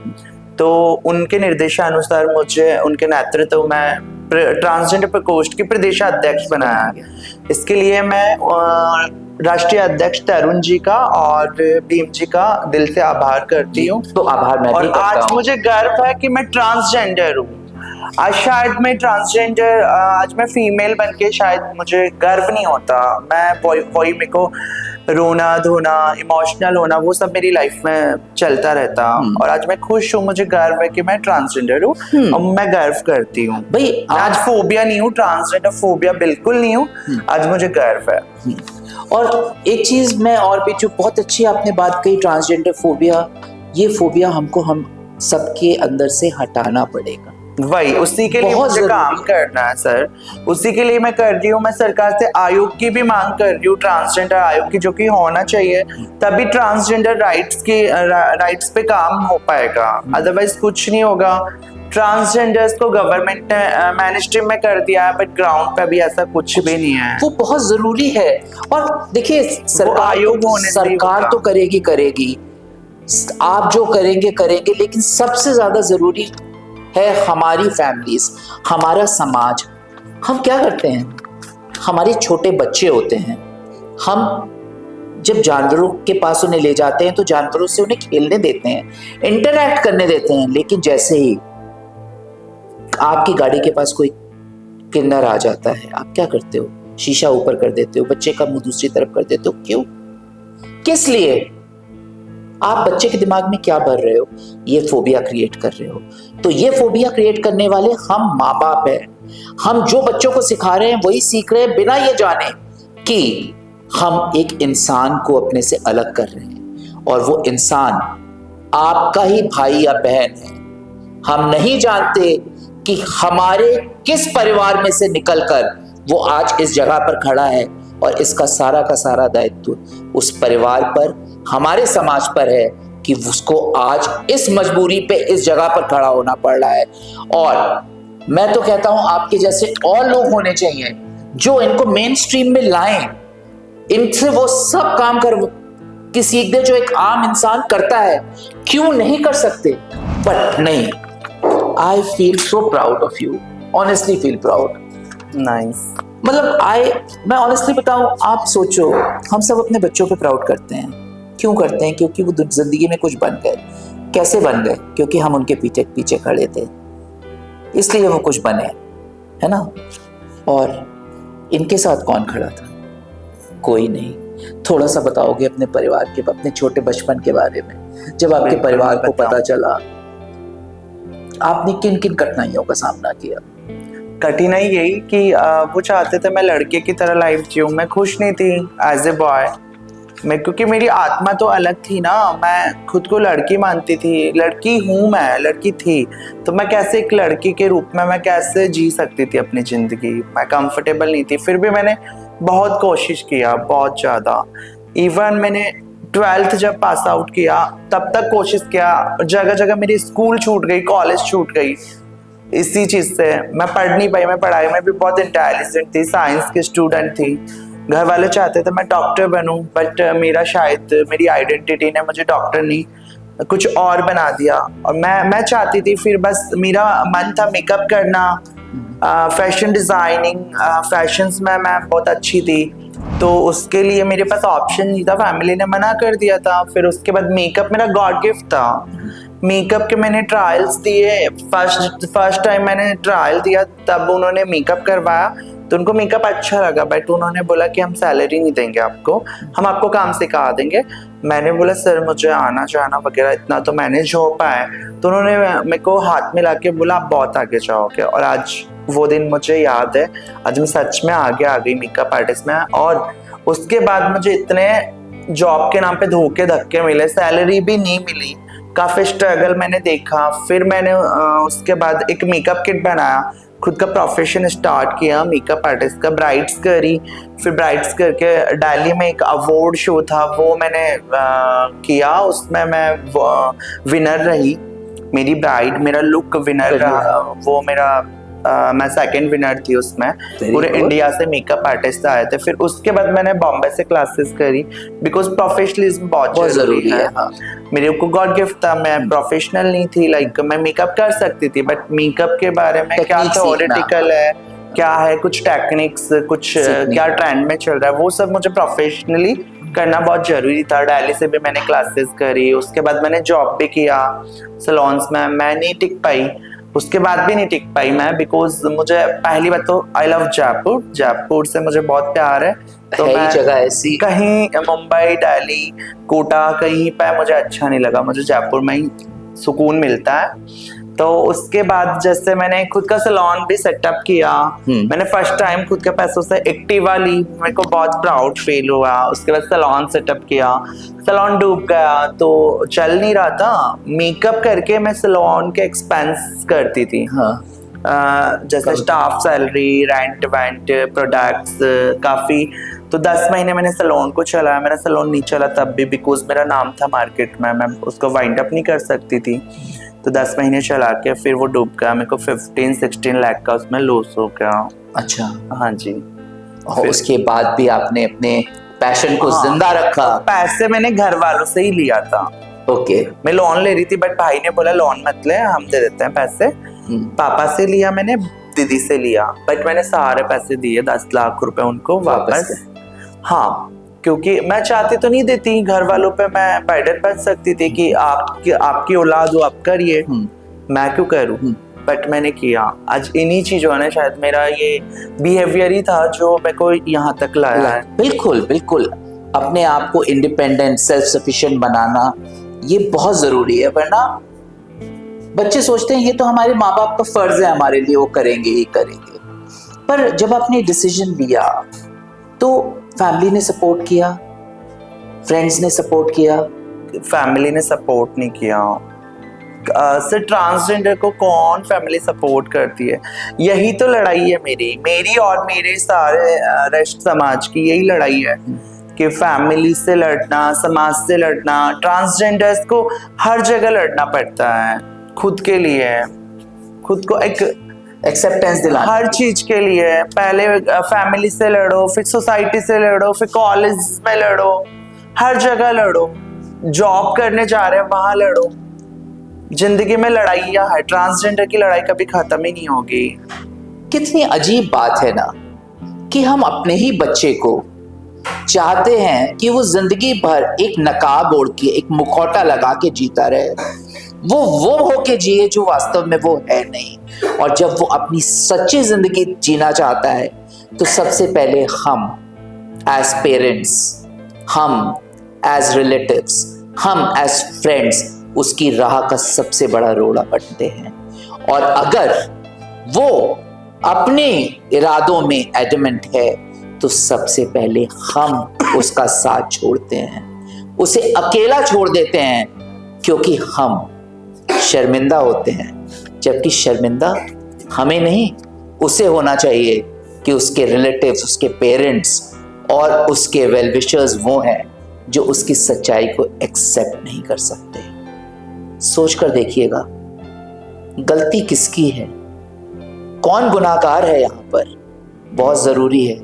तो उनके निर्देशानुसार मुझे उनके नेतृत्व में ट्रांसजेंडर प्रकोष्ठ की प्रदेशाध्यक्ष बनाया गया। इसके लिए मैं राष्ट्रीय अध्यक्ष तरुण जी का और भीम जी का दिल से आभार करती हूँ। तो आभार मैं भी और करता आज हूँ। मुझे गर्व है कि मैं ट्रांसजेंडर हूँ। आज शायद मैं ट्रांसजेंडर, आज मैं फीमेल बनके शायद मुझे गर्व नहीं होता, मैं वही मेरे को रोना धोना, इमोशनल होना, वो सब मेरी लाइफ में चलता रहता। और आज मैं खुश हूँ, मुझे गर्व है कि मैं ट्रांसजेंडर हूँ, और मैं गर्व करती हूँ भाई। आज फोबिया नहीं हूँ, ट्रांसजेंडर फोबिया बिल्कुल नहीं हूँ, आज मुझे गर्व है। और एक चीज मैं और भी, जो बहुत अच्छी आपने बात कही, ट्रांसजेंडर फोबिया, ये फोबिया हमको हम सबके अंदर से हटाना पड़ेगा। वही, उसी के लिए मुझे काम करना है सर, उसी के लिए मैं कर रही हूँ। मैं सरकार से आयोग की भी मांग कर रही हूँ, ट्रांसजेंडर आयोग की, जो कि होना चाहिए, तभी ट्रांसजेंडर राइट्स पे काम हो पाएगा, अदरवाइज कुछ नहीं होगा। ट्रांसजेंडर्स को गवर्नमेंट ने मैनिस्ट्रीम में कर दिया है, बट ग्राउंड पे भी ऐसा कुछ भी नहीं है। वो बहुत जरूरी है। और देखिए, सरकार तो करेगी, आप जो करेंगे, लेकिन सबसे ज्यादा जरूरी है हमारी फैमिलीज, हमारा समाज। हम क्या करते हैं, हमारे छोटे बच्चे होते हैं, हम जब जानवरों के पास उन्हें ले जाते हैं तो जानवरों से उन्हें खेलने देते हैं, इंटरैक्ट करने देते हैं, लेकिन जैसे ही आपकी गाड़ी के पास कोई किन्नर आ जाता है, आप क्या करते हो? शीशा ऊपर कर देते हो, बच्चे का मुंह दूसरी तरफ कर देते हो। क्यों? किस लिए? आप बच्चे के दिमाग में क्या भर रहे हो? ये फोबिया क्रिएट कर रहे हो। तो ये फोबिया क्रिएट करने वाले हम माँ बाप हैं। हम जो बच्चों को सिखा रहे हैं वही सीख रहे हैं, बिना ये जाने कि हम एक इंसान को अपने से अलग कर रहे हैं, और वो इंसान आपका ही भाई या बहन है। हम नहीं जानते कि हमारे किस परिवार में से निकलकर वो आज इस जगह पर खड़ा है, और इसका सारा का सारा दायित्व उस परिवार पर, हमारे समाज पर है कि उसको आज इस मजबूरी पे इस जगह पर खड़ा होना पड़ रहा है। और मैं तो कहता हूं आपके जैसे और लोग होने चाहिए जो इनको मेन स्ट्रीम में लाएं, इनसे वो सब काम कर कि सीख दे जो एक आम इंसान करता है। क्यों नहीं कर सकते? बट नहीं, I feel so proud of you, honestly feel proud. Nice. मतलब मैं ऑनेस्टली बताऊं, आप सोचो, हम सब अपने बच्चों पे प्राउड करते हैं। क्यों करते हैं? क्योंकि वो जिंदगी में कुछ बन गए। कैसे बन गए? क्योंकि हम उनके पीछे पीछे खड़े थे, इसलिए वो कुछ बने, है ना। और इनके साथ कौन खड़ा था? कोई नहीं। थोड़ा सा बताओगे अपने परिवार के, अपने छोटे बचपन के बारे में, जब आपके परिवार को पता चला, आपने किन किन कठिनाइयों का सामना किया? कठिनाई यही कि वो चाहते थे मैं लड़के की तरह लाइफ जीऊं। मैं खुश नहीं थी एज ए बॉय। क्योंकि मेरी आत्मा तो अलग थी ना, मैं खुद को लड़की मानती थी। लड़की हूँ मैं, लड़की थी, तो मैं कैसे एक लड़की के रूप में मैं कैसे जी सकती थी अपनी ज़िंदगी? मैं कंफर्टेबल नहीं थी। फिर भी मैंने बहुत कोशिश किया, बहुत ज़्यादा। इवन मैंने 12th जब पास आउट किया तब तक कोशिश किया। जगह जगह मेरी स्कूल छूट गई, कॉलेज छूट गई इसी चीज़ से। मैं पढ़ नहीं पाई। मैं पढ़ाई में भी बहुत इंटेलिजेंट थी, साइंस की स्टूडेंट थी। घर वाले चाहते थे मैं डॉक्टर बनूं, बट मेरी आइडेंटिटी ने मुझे डॉक्टर नहीं कुछ और बना दिया। और मैं चाहती थी, फिर बस मेरा मन था मेकअप करना, फैशन डिज़ाइनिंग, फैशंस में मैं बहुत अच्छी थी, तो उसके लिए मेरे पास ऑप्शन नहीं था। फैमिली ने मना कर दिया था। फिर उसके बाद मेकअप मेरा गॉड गिफ्ट था। मेकअप के मैंने ट्रायल्स दिए। फर्स्ट टाइम मैंने ट्रायल दिया, तब उन्होंने मेकअप करवाया तो उनको मेकअप अच्छा लगा, बट उन्होंने बोला कि हम सैलरी नहीं देंगे आपको, हम आपको काम सिखा देंगे। मैंने बोला सर मुझे आना जाना वगैरह इतना तो मैनेज हो पाए। तो उन्होंने मेरे को हाथ में लाके बोला आप बहुत आगे जाओगे। और आज वो दिन मुझे याद है, आज मैं सच में आगे आ गई मेकअप आर्टिस्ट में। और उसके बाद मुझे इतने जॉब के नाम पे धोखे धक्के मिले, सैलरी भी नहीं मिली, काफ़ी स्ट्रगल मैंने देखा। फिर मैंने उसके बाद एक मेकअप किट बनाया, खुद का प्रोफेशन स्टार्ट किया मेकअप आर्टिस्ट का। ब्राइड्स करी, फिर ब्राइड्स करके दिल्ली में एक अवार्ड शो था वो मैंने किया, उसमें मैं विनर रही। मेरी ब्राइड मेरा लुक विनर रहा, वो मैं सेकंड विनर थी उसमें। पूरे इंडिया से मेकअप आर्टिस्ट आए थे। फिर उसके बाद मैंने बॉम्बे से क्लासेस करी, बिकॉज प्रोफेशनलिज्म बहुत जरूरी है। हाँ। मेरे को गॉड गिफ्ट था, मैं प्रोफेशनल नहीं थी। लाइक मैं मेकअप कर सकती थी, बट मेकअप के बारे में क्या थ्योरेटिकल है, क्या है, कुछ टेक्निक्स, कुछ क्या ट्रेंड में चल रहा है, वो सब मुझे प्रोफेशनली करना बहुत जरूरी था। दिल्ली से भी मैंने क्लासेस करी। उसके बाद मैंने जॉब भी किया सैलून्स में। मैं नहीं टिक पाई, उसके बाद भी नहीं टिक पाई मैं, बिकॉज मुझे पहली बात तो आई लव जयपुर से मुझे बहुत प्यार है। तो मैं जगह ऐसी कहीं मुंबई, दिल्ली, कोटा कहीं पे मुझे अच्छा नहीं लगा। मुझे जयपुर में ही सुकून मिलता है। तो उसके बाद जैसे मैंने खुद का सैलून भी सेटअप किया। मैंने फर्स्ट टाइम खुद के पैसों से एक्टिवा ली, मेरे को बहुत प्राउड फील हुआ। उसके बाद सैलून सेटअप किया, सैलून डूब गया तो चल नहीं रहा था। मेकअप करके मैं सैलून के एक्सपेंस करती थी। जैसे staff salary, rent went, products काफ़ी। तो 10 महीने मैंने सैलून को चलाया। मेरा सैलून नहीं चला तब भी, बिकॉज मेरा नाम था मार्केट में, मैं उसको वाइंड अप नहीं कर सकती थी। तो 10 महीने चला के फिर वो डूब गया। मेरे को 15-16 लाख का उसमें लॉस हो गया। अच्छा। हाँ जी। और उसके बाद भी आपने अपने पैशन को जिंदा रखा। पैसे मैंने घर वालों से ही लिया था। ओके। मैं लोन ले रही थी, बट भाई ने बोला लोन मत ले, हम दे देते हैं पैसे। पापा से लिया मैंने, दीदी से लिया, बट मैंने सारे पैसे दिए, 10 लाख रुपए उनको वापस। हाँ, क्योंकि मैं चाहती तो नहीं देती, घर वालों पे मैं बर्डन बन सकती थी कि आपकी औलाद हो, आप करिए, मैं क्यों करूँ, बट मैंने किया। आज इन्हीं चीजों ने शायद मेरा ये बिहेवियर ही था जो मेरे को यहाँ तक लाया है। बिल्कुल बिल्कुल, अपने आप को इंडिपेंडेंट, सेल्फ सफिशिएंट बनाना ये बहुत जरूरी है। वरना बच्चे सोचते हैं ये तो हमारे माँ बाप का फर्ज है हमारे लिए, वो करेंगे ही करेंगे। पर जब आपने डिसीजन लिया तो फैमिली ने सपोर्ट किया, फ्रेंड्स ने सपोर्ट किया? फैमिली ने सपोर्ट नहीं किया। सिर्फ ट्रांसजेंडर को कौन फैमिली सपोर्ट करती है? यही तो लड़ाई है मेरी और मेरे सारे रेस्ट समाज की। यही लड़ाई है कि फैमिली से लड़ना, समाज से लड़ना। ट्रांसजेंडर्स को हर जगह लड़ना पड़ता है खुद के लिए, खुद को एक एक्सेप्टेंस दिलाना, हर चीज के लिए। पहले फैमिली से लड़ो, फिर सोसाइटी से लड़ो, फिर कॉलेज में लड़ो, हर जगह लड़ो। जॉब करने जा रहे हैं वहां लड़ो, जिंदगी में लड़ाइयाँ है, ट्रांसजेंडर की लड़ाई कभी खत्म ही नहीं होगी। कितनी अजीब बात है ना कि हम अपने ही बच्चे को चाहते हैं कि वो जिंदगी भर एक नकाब ओढ़ के, एक मुखौटा लगा के जीता रहे, वो होके जिए जो वास्तव में वो है नहीं। और जब वो अपनी सच्ची जिंदगी जीना चाहता है तो सबसे पहले हम एज पेरेंट्स, हम एज रिलेटिव्स, हम एज फ्रेंड्स उसकी राह का सबसे बड़ा रोड़ा बनते हैं। और अगर वो अपने इरादों में एडमेंट है तो सबसे पहले हम उसका साथ छोड़ते हैं, उसे अकेला छोड़ देते हैं, क्योंकि हम शर्मिंदा होते हैं। जबकि शर्मिंदा हमें नहीं, उसे होना चाहिए कि उसके रिलेटिव्स, उसके पेरेंट्स और उसके वेल विशर्स वो हैं जो उसकी सच्चाई को एक्सेप्ट नहीं कर सकते। सोच कर देखिएगा, गलती किसकी है, कौन गुनाहगार है यहाँ पर। बहुत ज़रूरी है,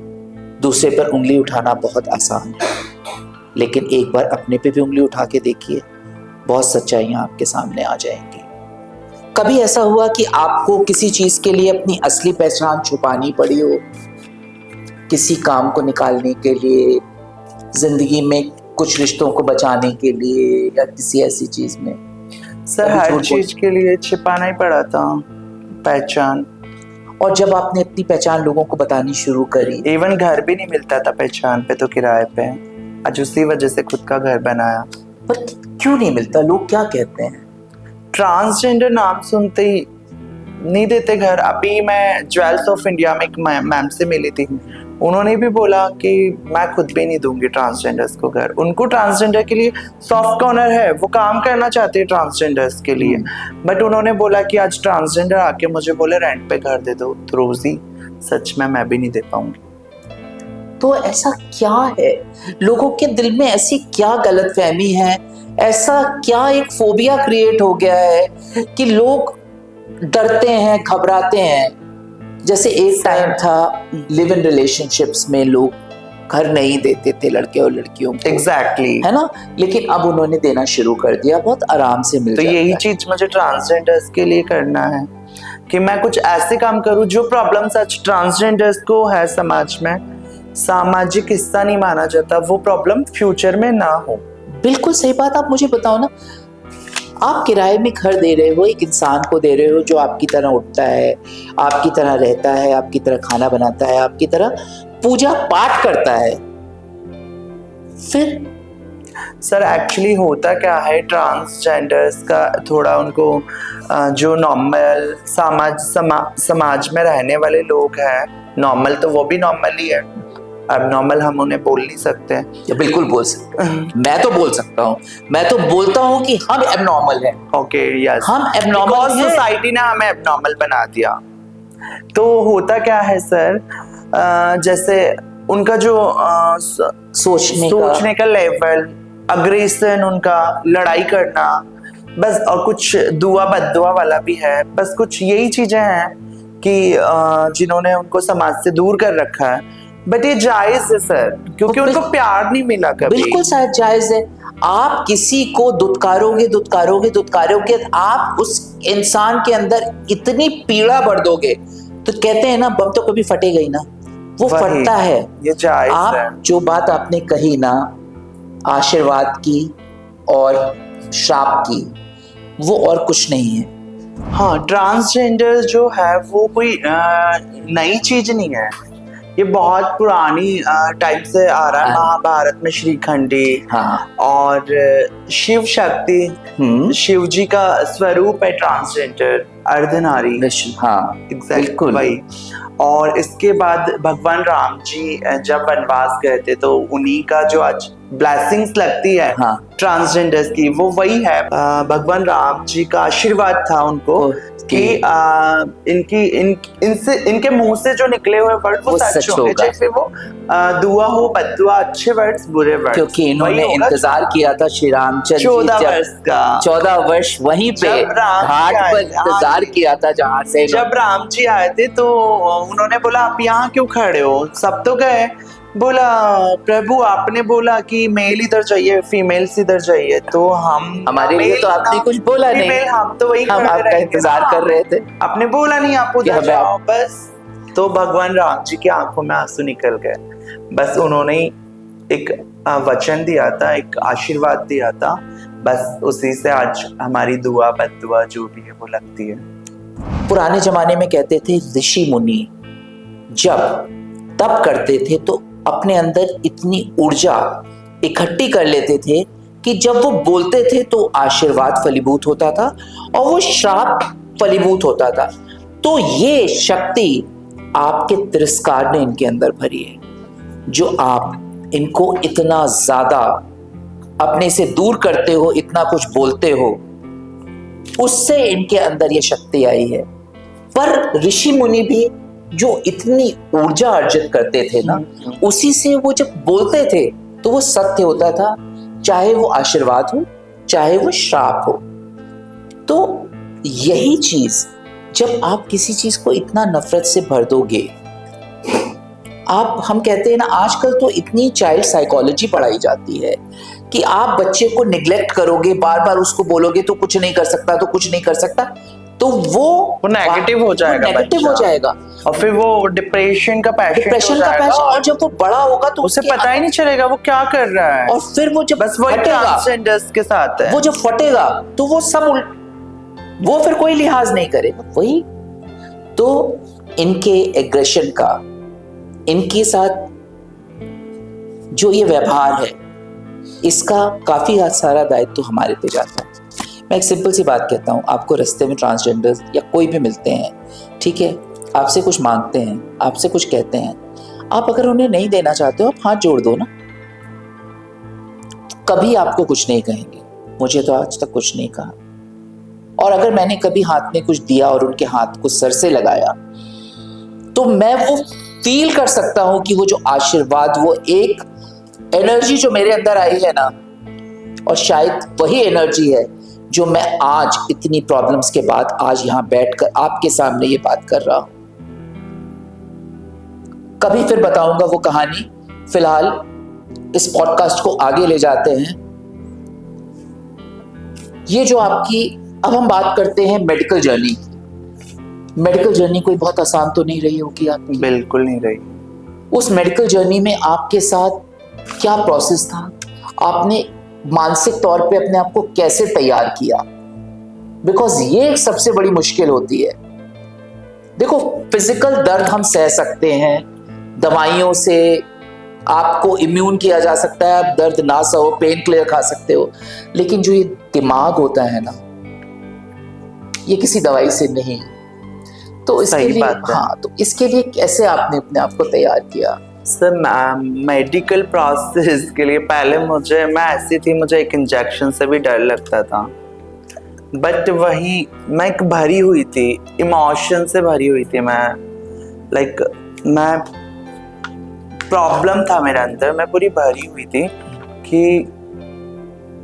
दूसरे पर उंगली उठाना बहुत आसान है, लेकिन एक बार अपने पे भी उंगली उठा के देखिए, बहुत सच्चाइयाँ आपके सामने आ जाएंगी। कभी ऐसा हुआ कि आपको किसी चीज़ के लिए अपनी असली पहचान छुपानी पड़ी हो, किसी काम को निकालने के लिए, जिंदगी में कुछ रिश्तों को बचाने के लिए, या किसी ऐसी चीज़ में? सर हर चीज के लिए छिपाना ही पड़ा था पहचान। और जब आपने अपनी पहचान लोगों को बतानी शुरू करी, इवन घर भी नहीं मिलता था पहचान पे, तो किराए पे। आज उसी वजह से खुद का घर बनाया। पर क्यों नहीं मिलता? लोग क्या कहते हैं? ट्रांसजेंडर नाम सुनते ही नहीं देते घर। अभी मैं ज्वेल्स ऑफ इंडिया में एक मैम से मिली थी, उन्होंने भी बोला कि मैं खुद भी नहीं दूंगी ट्रांसजेंडर्स को घर। उनको ट्रांसजेंडर के लिए सॉफ्ट कॉर्नर है, वो काम करना चाहते हैं ट्रांसजेंडर्स के लिए, बट उन्होंने बोला कि आज ट्रांसजेंडर आके मुझे बोले रेंट पे घर दे दो, तो रोजी सच में मैं भी नहीं दे पाऊंगी। तो ऐसा क्या है, लोगों के दिल में ऐसी क्या गलतफहमी है, ऐसा क्या एक फोबिया क्रिएट हो गया है कि लोग डरते हैं, घबराते हैं। जैसे एक टाइम था लिव इन रिलेशनशिप्स में लोग घर नहीं देते थे लड़के और लड़कियों को, एग्जैक्टली है ना, लेकिन अब उन्होंने देना शुरू कर दिया, बहुत आराम से मिल तो जाता यही है। चीज मुझे ट्रांसजेंडर्स के लिए करना है कि मैं कुछ ऐसे काम करूं जो प्रॉब्लम्स आज ट्रांसजेंडर्स को है समाज में, सामाजिक हिस्सा नहीं माना जाता, वो प्रॉब्लम फ्यूचर में ना हो। बिल्कुल सही बात। आप मुझे बताओ ना, आप किराए में घर दे रहे हो, एक इंसान को दे रहे हो जो आपकी तरह उठता है, आपकी तरह रहता है, आपकी तरह खाना बनाता है, आपकी तरह पूजा पाठ करता है। फिर सर एक्चुअली होता क्या है, ट्रांसजेंडर्स का थोड़ा उनको जो नॉर्मल समाज में रहने वाले लोग हैं, नॉर्मल तो वो भी नॉर्मल ही है, अब नॉर्मल हम उन्हें बोल नहीं सकते हैं। बिल्कुल बोल सकते हैं, मैं तो बोल सकता हूँ, मैं तो बोलता हूँ कि हम एबनॉर्मल हैं। ओके यस, हम एबनॉर्मल हैं, सोसाइटी ने हमें एबनॉर्मल बना दिया। तो होता क्या है सर, जैसे उनका जो सोचने का लेवल, अग्रेशन, उनका लड़ाई करना, बस, और कुछ दुआ बद्दुआ वाला भी है, बस कुछ यही चीजें हैं कि जिन्होंने उनको समाज से दूर कर रखा है। बट ये जायज है सर, क्योंकि उनको प्यार नहीं मिला कभी। बिल्कुल शायद जायज है। आप किसी को दुत्कारोगे, आप उस इंसान के अंदर इतनी पीड़ा भर दोगे, तो कहते हैं ना, बम तो कभी फटेगा ही ना, वो फटता है। ये जायज आप है। जो बात आपने कही ना, आशीर्वाद की और श्राप की, वो और कुछ नहीं है। हाँ, ट्रांसजेंडर जो है वो कोई नई चीज नहीं है, ये बहुत पुरानी टाइम से आ रहा है। महाभारत में श्रीखंडी, हाँ, और शिव शक्ति, शिव जी का स्वरूप है ट्रांसजेंडर, अर्धनारी। हाँ, एग्जैक्टली वही। और इसके बाद भगवान राम जी जब वनवास गए थे, तो उन्हीं का जो आज ब्लेसिंग्स लगती है ट्रांसजेंडर्स की, वो वही है। भगवान राम जी का आशीर्वाद था उनको कि इनके मुंह से जो निकले हुए वर्ड वो सच होंगे, जैसे वो दुआ हो बद्दुआ, अच्छे वर्ड्स बुरे वर्ड्स। क्योंकि इन्होंने इंतजार किया था श्री रामचंद्र 14 वर्ष का, 14 वर्ष वहीं पे घाट पर इंतजार किया था, जहाँ से जब राम जी आए थे तो उन्होंने बोला आप यहाँ क्यों खड़े हो, सब तो गए, बोला प्रभु आपने बोला कि मेल इधर चाहिए फीमेल्स इधर चाहिए, तो हम हमारे लिए तो आपने कुछ बोला नहीं, फीमेल हम तो वही हम खड़े आपका रहेंगे इंतजार ना। कर रहे थे। आपने बोला नहीं आप कि उधर हमें जाओ बस। तो भगवान राम जी की आंखों में आंसू निकल गए। बस उन्होंने एक वचन दिया था, एक आशीर्वाद दिया था, बस उसी से आज हमारी दुआ बद्दुआ जो भी है वो लगती है। पुराने जमाने में कहते थे ऋषि मुनि जब तप करते थे तो अपने अंदर इतनी ऊर्जा इकट्ठी कर लेते थे कि जब वो बोलते थे तो आशीर्वाद फलीभूत होता था और वो श्राप फलीभूत होता था। तो ये शक्ति आपके तिरस्कार ने इनके अंदर भरी है, जो आप इनको इतना ज्यादा अपने से दूर करते हो, इतना कुछ बोलते हो, उससे इनके अंदर ये शक्ति आई है। पर ऋषि मुनि भी जो इतनी ऊर्जा अर्जित करते थे ना, उसी से वो जब बोलते थे तो वो सत्य होता था, चाहे वो आशीर्वाद हो चाहे वो श्राप हो। तो यही चीज जब आप किसी चीज को इतना नफरत से भर दोगे, हम कहते हैं ना, आजकल तो इतनी चाइल्ड साइकोलॉजी पढ़ाई जाती है कि आप बच्चे को निग्लेक्ट करोगे, बार बार उसको बोलोगे तो कुछ नहीं कर सकता, तो कुछ नहीं कर सकता, तो वो नेगेटिव हो जाएगा, नेगेटिव हो जाएगा और फिर वो डिप्रेशन का पैशन और जब वो बड़ा होगा तो उसे पता ही नहीं चलेगा वो क्या कर रहा है। और फिर वो जब बस वही ट्रांसजेंडर्स के साथ है, वो जब फटेगा तो वो सब वो फिर कोई लिहाज नहीं करेगा। वही तो इनके एग्रेशन का, इनके साथ जो ये व्यवहार है, इसका काफी सारा दायित्व तो हमारे पे जाता है। मैं एक सिंपल सी बात कहता हूँ, आपको रास्ते में ट्रांसजेंडर्स या कोई भी मिलते हैं, ठीक है, आपसे कुछ मांगते हैं, आपसे कुछ कहते हैं, आप अगर उन्हें नहीं देना चाहते हो, आप हाथ जोड़ दो ना, कभी आपको कुछ नहीं कहेंगे। मुझे तो आज तक कुछ नहीं कहा, और अगर मैंने कभी हाथ में कुछ दिया और उनके हाथ को सर से लगाया तो मैं वो फील कर सकता हूं कि वो जो आशीर्वाद, वो एक एनर्जी जो मेरे अंदर आई है ना, और शायद वही एनर्जी है जो मैं आज इतनी प्रॉब्लम्स के बाद आज यहां बैठकर आपके सामने ये बात कर रहा हूं। कभी फिर बताऊंगा वो कहानी, फिलहाल इस पॉडकास्ट को आगे ले जाते हैं। ये जो आपकी, अब हम बात करते हैं मेडिकल जर्नी। मेडिकल जर्नी कोई बहुत आसान तो नहीं रही होगी आपकी? बिल्कुल नहीं रही। उस मेडिकल जर्नी में आपके साथ क्या प्रोसेस था? आपने मानसिक तौर पे अपने आप को कैसे तैयार किया? बिकॉज ये एक सबसे बड़ी मुश्किल होती है। देखो, फिजिकल दर्द हम सह सकते हैं, दवाइयों से आपको इम्यून किया जा सकता है, आप दर्द ना सहो, पेन किलर खा सकते हो, लेकिन जो ये दिमाग होता है ना, ये किसी दवाई से नहीं। तो इसके लिए, हाँ, तो इसके लिए कैसे आपने अपने आप को तैयार किया? सर, मेडिकल प्रोसेस के लिए पहले मैं ऐसी थी, मुझे एक इंजेक्शन से भी डर लगता था, बट वही मैं एक भरी हुई थी, इमोशन से भरी हुई थी मैं, मैं प्रॉब्लम था मेरे अंदर, मैं पूरी भरी हुई थी कि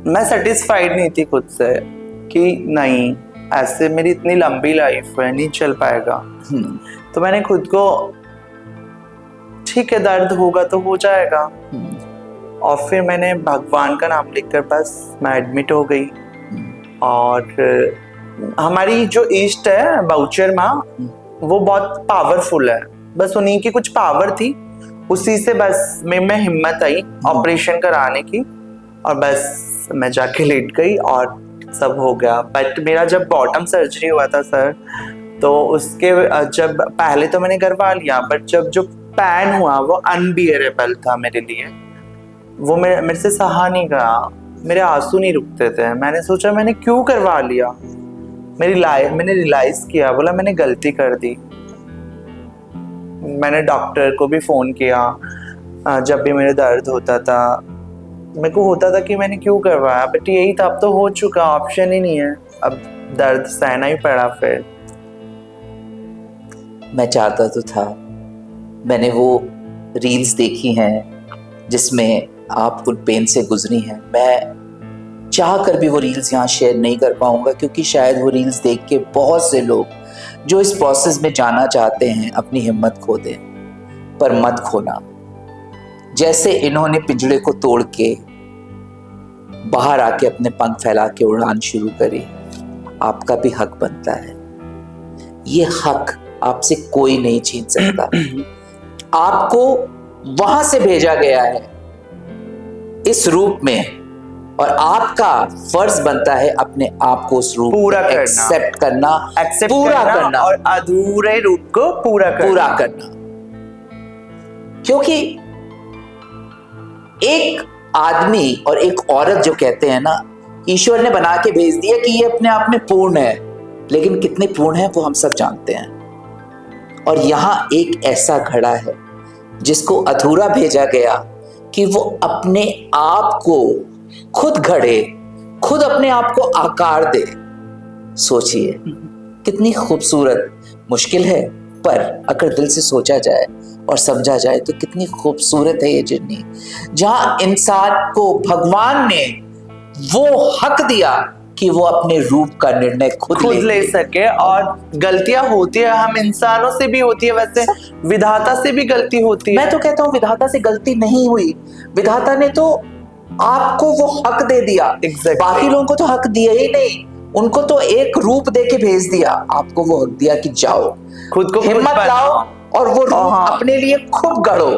मैं सेटिस्फाइड नहीं थी खुद से कि नहीं, ऐसे मेरी इतनी लंबी लाइफ है, नहीं चल पाएगा। तो मैंने खुद को, ठीक है दर्द होगा तो हो जाएगा, और फिर मैंने भगवान का नाम लिखकर बस मैं एडमिट हो गई। और हमारी जो ईस्ट है बाउचर माँ, वो बहुत पावरफुल है, बस उन्हीं की कुछ पावर थी, उसी से बस में हिम्मत आई ऑपरेशन कराने की, और बस मैं जाके लेट गई और सब हो गया। बट मेरा जब बॉटम सर्जरी हुआ था सर, तो उसके जब पहले तो मैंने करवा लिया, बट जब जो पैन हुआ वो अनबियरेबल था मेरे लिए, वो मेरे से सहा नहीं गया, मेरे आंसू नहीं रुकते थे। मैंने सोचा मैंने क्यों करवा लिया, मैंने रियलाइज किया, बोला मैंने गलती कर दी। मैंने डॉक्टर को भी फ़ोन किया, जब भी मेरे दर्द होता था, मेरे को होता था कि मैंने क्यों करवाया, बट यही था, अब तो हो चुका, ऑप्शन ही नहीं है, अब दर्द सहना ही पड़ा। फिर मैं चाहता तो था, मैंने वो रील्स देखी हैं जिसमें आप उन पेन से गुजरी हैं, मैं चाह कर भी वो रील्स यहाँ शेयर नहीं कर पाऊंगा, क्योंकि शायद वो रील्स देख के बहुत से लोग जो इस प्रोसेस में जाना चाहते हैं अपनी हिम्मत खो दें। पर मत खोना, जैसे इन्होंने पिंजड़े को तोड़ के बाहर आके अपने पंख फैला के उड़ान शुरू करी, आपका भी हक बनता है। ये हक आपसे कोई नहीं छीन सकता। आपको वहां से भेजा गया है इस रूप में, और आपका फर्ज बनता है अपने आप को उस रूप पूरा करना, एक्सेप्ट करना, पूरा करना और अधूरे रूप को पूरा करना। क्योंकि एक आदमी और एक औरत जो कहते हैं ना, ईश्वर ने बना के भेज दिया कि ये अपने आप में पूर्ण है, लेकिन कितने पूर्ण है वो हम सब जानते हैं। और यहां एक ऐसा घड़ा है जिसको अधूरा भेजा गया कि वो अपने आप को खुद घड़े, खुद अपने आप को आकार दे। सोचिए कितनी खूबसूरत, मुश्किल है पर अगर दिल से सोचा जाए और समझा जाए तो कितनी खूबसूरत है ये जर्नी, जहां इंसान को भगवान ने वो हक दिया कि वो अपने रूप का निर्णय खुद ले सके। और गलतियां होती है, हम इंसानों से भी होती है, वैसे विधाता से भी गलती होती है। मैं तो कहता हूँ विधाता से गलती नहीं हुई, विधाता ने तो आपको वो हक दे दिया। Exactly. बाकी लोगों को तो हक दिया ही नहीं, उनको तो एक रूप दे के भेज दिया, आपको वो हक दिया कि जाओ खुद को हिम्मत लाओ और वो रूप अपने लिए खुद गढ़ो।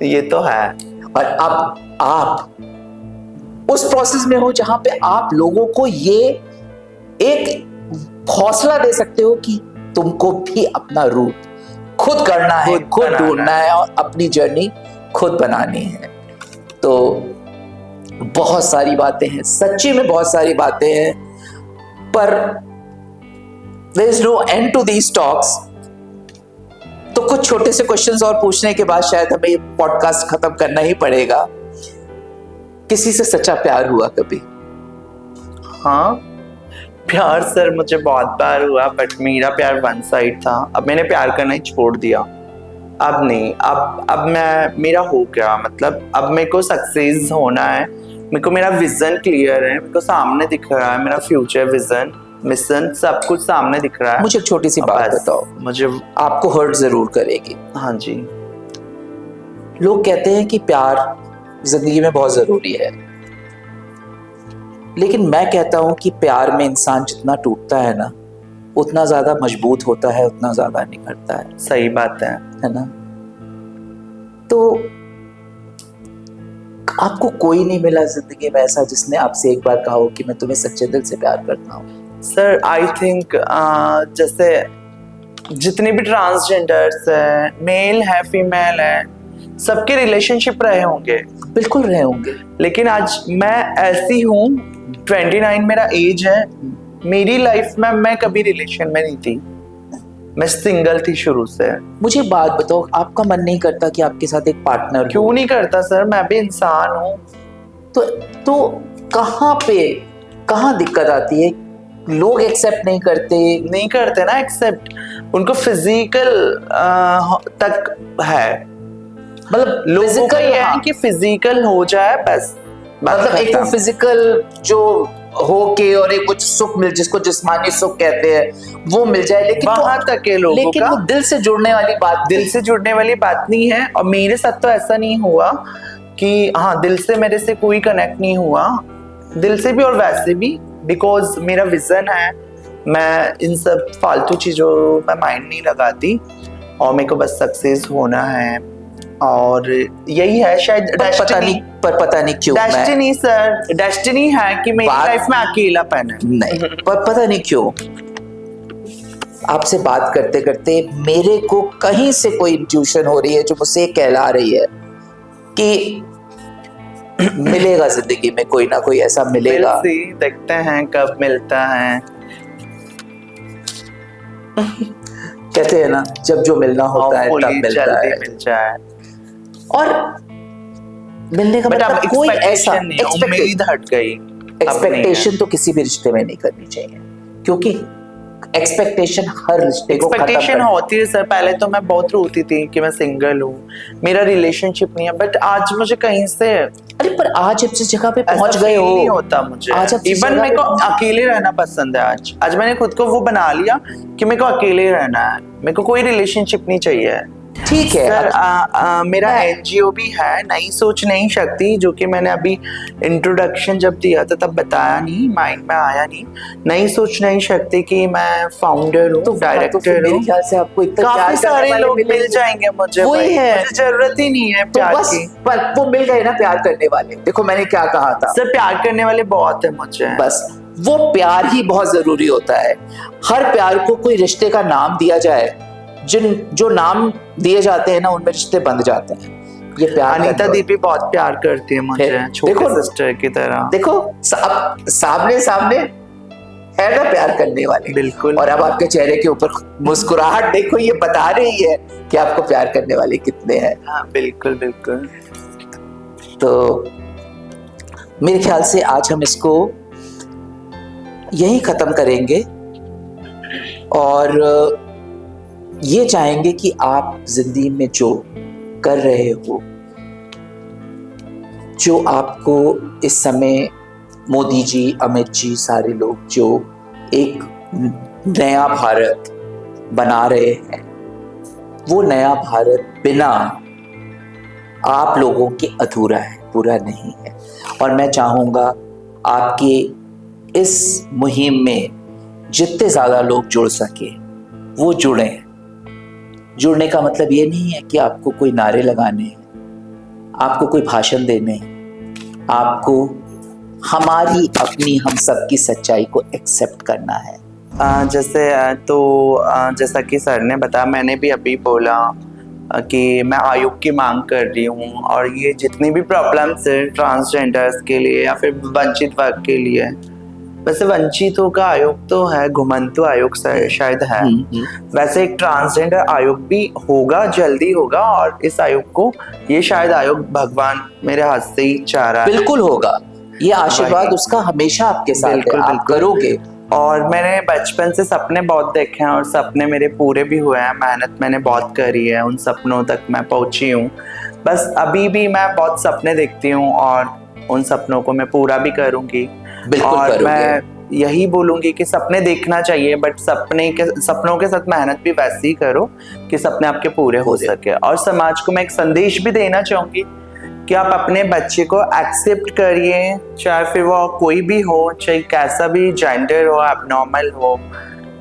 ये तो है। और अब आप उस प्रोसेस में हो जहां पे आप लोगों को ये एक हौसला दे सकते हो कि तुमको भी अपना रूप खुद करना है, खुद ढूंढना है और अपनी जर्नी खुद बनानी है। तो बहुत सारी बातें हैं, सच्ची में बहुत सारी बातें हैं, पर there is no end to these talks। तो कुछ छोटे से क्वेश्चंस और पूछने के बाद शायद हमें ये पॉडकास्ट खत्म करना ही पड़ेगा। किसी से सच्चा प्यार हुआ कभी? हाँ, प्यार सर मुझे बहुत बार हुआ, बट मेरा प्यार वन साइड था। अब मैंने प्यार करना ही छोड़ दिया। अब नहीं, अब मेरा हो गया, मतलब अब मेरे को सक्सेस होना है, मेरे को मेरा विजन क्लियर है, मेरे को सामने दिख रहा है, मेरा फ्यूचर विजन मिशन सब कुछ सामने दिख रहा है। मुझे एक छोटी सी बात बताओ, मुझे आपको हर्ट जरूर करेगी। हाँ जी। लोग कहते हैं कि प्यार जिंदगी में बहुत जरूरी है, लेकिन मैं कहता हूं कि प्यार में इंसान जितना टूटता है ना, उतना ज्यादा मजबूत होता है, उतना ज्यादा निखरता है। सही बात है ना? तो आपको कोई नहीं मिला जिंदगी में ऐसा जिसने आपसे एक बार कहा हो कि मैं तुम्हें सच्चे दिल से प्यार करता हूँ? सर आई थिंक जैसे जितने भी ट्रांसजेंडर्स है, मेल है, फीमेल है, सबके रिलेशनशिप रहे होंगे। बिल्कुल रहे होंगे, लेकिन आज मैं ऐसी हूँ, 29 मेरा एज है, मेरी लाइफ में मैं कभी रिलेशन में नहीं थी, मैं सिंगल थी शुरू से। मुझे बात बताओ, आपका मन नहीं करता कि आपके साथ एक पार्टनर? क्यों नहीं करता सर, मैं भी इंसान हूँ। तो कहाँ दिक्कत आती है? लोग एक्सेप्ट नहीं करते ना एक्सेप्ट, उनको फिजिकल तक है, मतलब लोगों का ये है कि फिजिकल हो जाए बस, मतलब एक तो फिजिकल जो हो के और एक कुछ सुख मिल, जिसको जिस्मानी सुख कहते हैं, वो मिल जाए, लेकिन वहां तक के लोगों लेकिन का वो दिल से जुड़ने वाली बात नहीं है। और मेरे साथ तो ऐसा नहीं हुआ कि हाँ दिल से मेरे से कोई कनेक्ट नहीं हुआ, दिल से भी और वैसे भी, बिकॉज मेरा विजन है, मैं इन सब फालतू चीजों में माइंड नहीं लगाती और मेरे को बस सक्सेस होना है। और यही है शायद पता नहीं क्यों डेस्टिनी सर, डेस्टिनी है कि मेरी लाइफ में अकेलापन है। नहीं, पर पता नहीं क्यों आपसे बात करते करते मेरे को कहीं से कोई इंट्यूशन हो रही है जो मुझसे कहला रही है कि मिलेगा जिंदगी में, कोई ना कोई ऐसा मिलेगा। देखते हैं कब मिलता है। कहते हैं ना, जब जो मिलना होता है तब मिलता है। मिल जाए। और मिलने का मतलब कोई ऐसा उम्मीद हट गई। एक्सपेक्टेशन तो किसी भी रिश्ते में नहीं करनी चाहिए, क्योंकि एक्सपेक्टेशन हर रिश्ते को एक्सपेक्टेशन होती है सर। पहले तो मैं बहुत रोती थी कि मैं सिंगल हूँ, मेरा रिलेशनशिप नहीं है, बट आज मुझे कहीं से, अरे पर आज जिस जगह पे पहुंच गए हो, नहीं होता मुझे। इवन मेरे को अकेले रहना पसंद है। आज मैंने खुद को वो बना लिया कि मेरे को अकेले रहना है, मेरे को कोई रिलेशनशिप नहीं चाहिए। ठीक है। सर मेरा मैं- एनजीओ भी है नई सोच नई शक्ति, जो कि मैंने अभी इंट्रोडक्शन जब दिया था तब बताया नहीं, माइंड में आया नहीं। नई सोच नई शक्ति की मैं फाउंडर हूँ, तो फिर डायरेक्टर मेरे हूँ। ख्याल से आपको इतना काफी प्यार करने सारे वाले लोग मिल मिलेंगे। जाएंगे मुझे वही भाई, है। मुझे जरूरत ही नहीं है तो प्यार बस की। पर वो मिल गए ना प्यार करने वाले। देखो मैंने क्या कहा था, सर प्यार करने वाले बहुत है मुझे। बस वो प्यार ही बहुत जरूरी होता है। हर प्यार को कोई रिश्ते का नाम दिया जाए, जो नाम दिए जाते हैं ना उनमें रिश्ते बंध जाते हैं। ये प्यार अनीता करने दीदी बहुत प्यार करती है मुझे, फिर छोटी देखो- सिस्टर की तरह। देखो सामने सामने है ना प्यार करने वाले। बिल्कुल। और अब आपके चेहरे के ऊपर मुस्कुराहट देखो, ये बता रही है कि आपको प्यार करने वाले कितने हैं। हाँ बिल्कुल बिल्कुल। तो मेरे ख्याल से आज हम इसको यही खत्म करेंगे और ये चाहेंगे कि आप जिंदगी में जो कर रहे हो, जो आपको इस समय मोदी जी, अमित जी, सारे लोग जो एक नया भारत बना रहे हैं, वो नया भारत बिना आप लोगों के अधूरा है, पूरा नहीं है। और मैं चाहूँगा आपके इस मुहिम में जितने ज़्यादा लोग जुड़ सके वो जुड़ें। जुड़ने का मतलब ये नहीं है कि आपको कोई नारे लगाने हैं, आपको कोई भाषण देने हैं, आपको हमारी अपनी हम सब की सच्चाई को एक्सेप्ट करना है। जैसा कि सर ने बताया, मैंने भी अभी बोला कि मैं आयोग की मांग कर रही हूँ, और ये जितनी भी प्रॉब्लम्स है ट्रांसजेंडर्स के लिए या फिर वंचित वर्ग के लिए, वैसे वंचितों का आयोग तो है, घुमंतु आयोग शायद है, वैसे एक ट्रांसजेंडर आयोग भी होगा, जल्दी होगा। और इस आयोग को, ये शायद आयोग भगवान मेरे हाथ से ही चाह रहा है। बिल्कुल होगा, ये आशीर्वाद उसका हमेशा आपके साथ है, बिल्कुल, आप बिल्कुल। करोगे। और मैंने बचपन से सपने बहुत देखे हैं और सपने मेरे पूरे भी हुए हैं, मेहनत मैंने बहुत करी है, उन सपनों तक मैं पहुंची हूँ। बस अभी भी मैं बहुत सपने देखती हूँ और उन सपनों को मैं पूरा भी करूँगी। बिल्कुल और करोगे। मैं यही बोलूँगी कि सपने देखना चाहिए, बट सपनों के साथ मेहनत भी वैसे ही करो कि सपने आपके पूरे हो सके। और समाज को मैं एक संदेश भी देना चाहूँगी कि आप अपने बच्चे को एक्सेप्ट करिए, चाहे फिर वो कोई भी हो, चाहे कैसा भी जेंडर हो, एबनॉर्मल हो,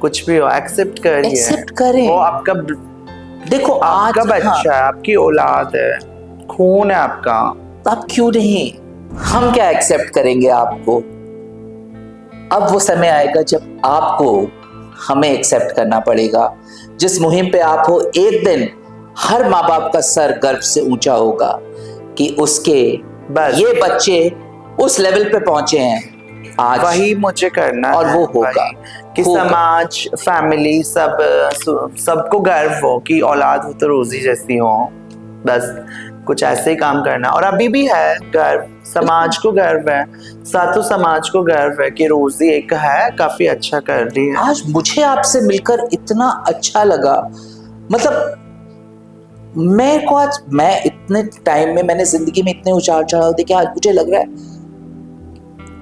कुछ भी हो, एक्सेप्ट करिए। एक्सेप्ट करें। वो आपका, देखो आपका आज बच्चा है, आपकी औलाद है, खून है आपका। आप क्यों नहीं, हम क्या एक्सेप्ट करेंगे आपको। अब वो समय आएगा जब आपको हमें एक्सेप्ट करना पड़ेगा। जिस मुहिम पे आप हो, एक दिन हर माँ बाप का सर गर्व से ऊंचा होगा कि उसके बस ये बच्चे उस लेवल पे पहुंचे हैं आज। वही मुझे करना और है, वो होगा, वही। कि होगा। समाज, फैमिली, सबको गर्व हो कि औलाद हो तो रोजी जैसी हो। बस कुछ ऐसे ही काम करना। और अभी भी है गर्व, समाज को गर्व है, साथों समाज को गर्व है कि रोजी एक है, काफी अच्छा कर रही है। आज मुझे आपसे मिलकर इतना अच्छा लगा। मतलब मैं इतने टाइम में, मैंने जिंदगी में इतने उतार चढ़ाव देखे, आज मुझे लग रहा है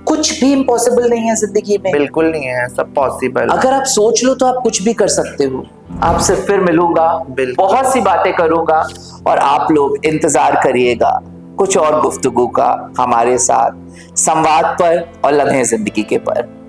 कुछ भी इम्पॉसिबल नहीं है जिंदगी में। बिल्कुल नहीं है, सब पॉसिबल। अगर आप सोच लो तो आप कुछ भी कर सकते हो। आपसे फिर मिलूंगा, बहुत सी बातें करूंगा और आप लोग इंतजार करिएगा कुछ और गुफ्तगू का हमारे साथ, संवाद पर और लम्हे जिंदगी के पर।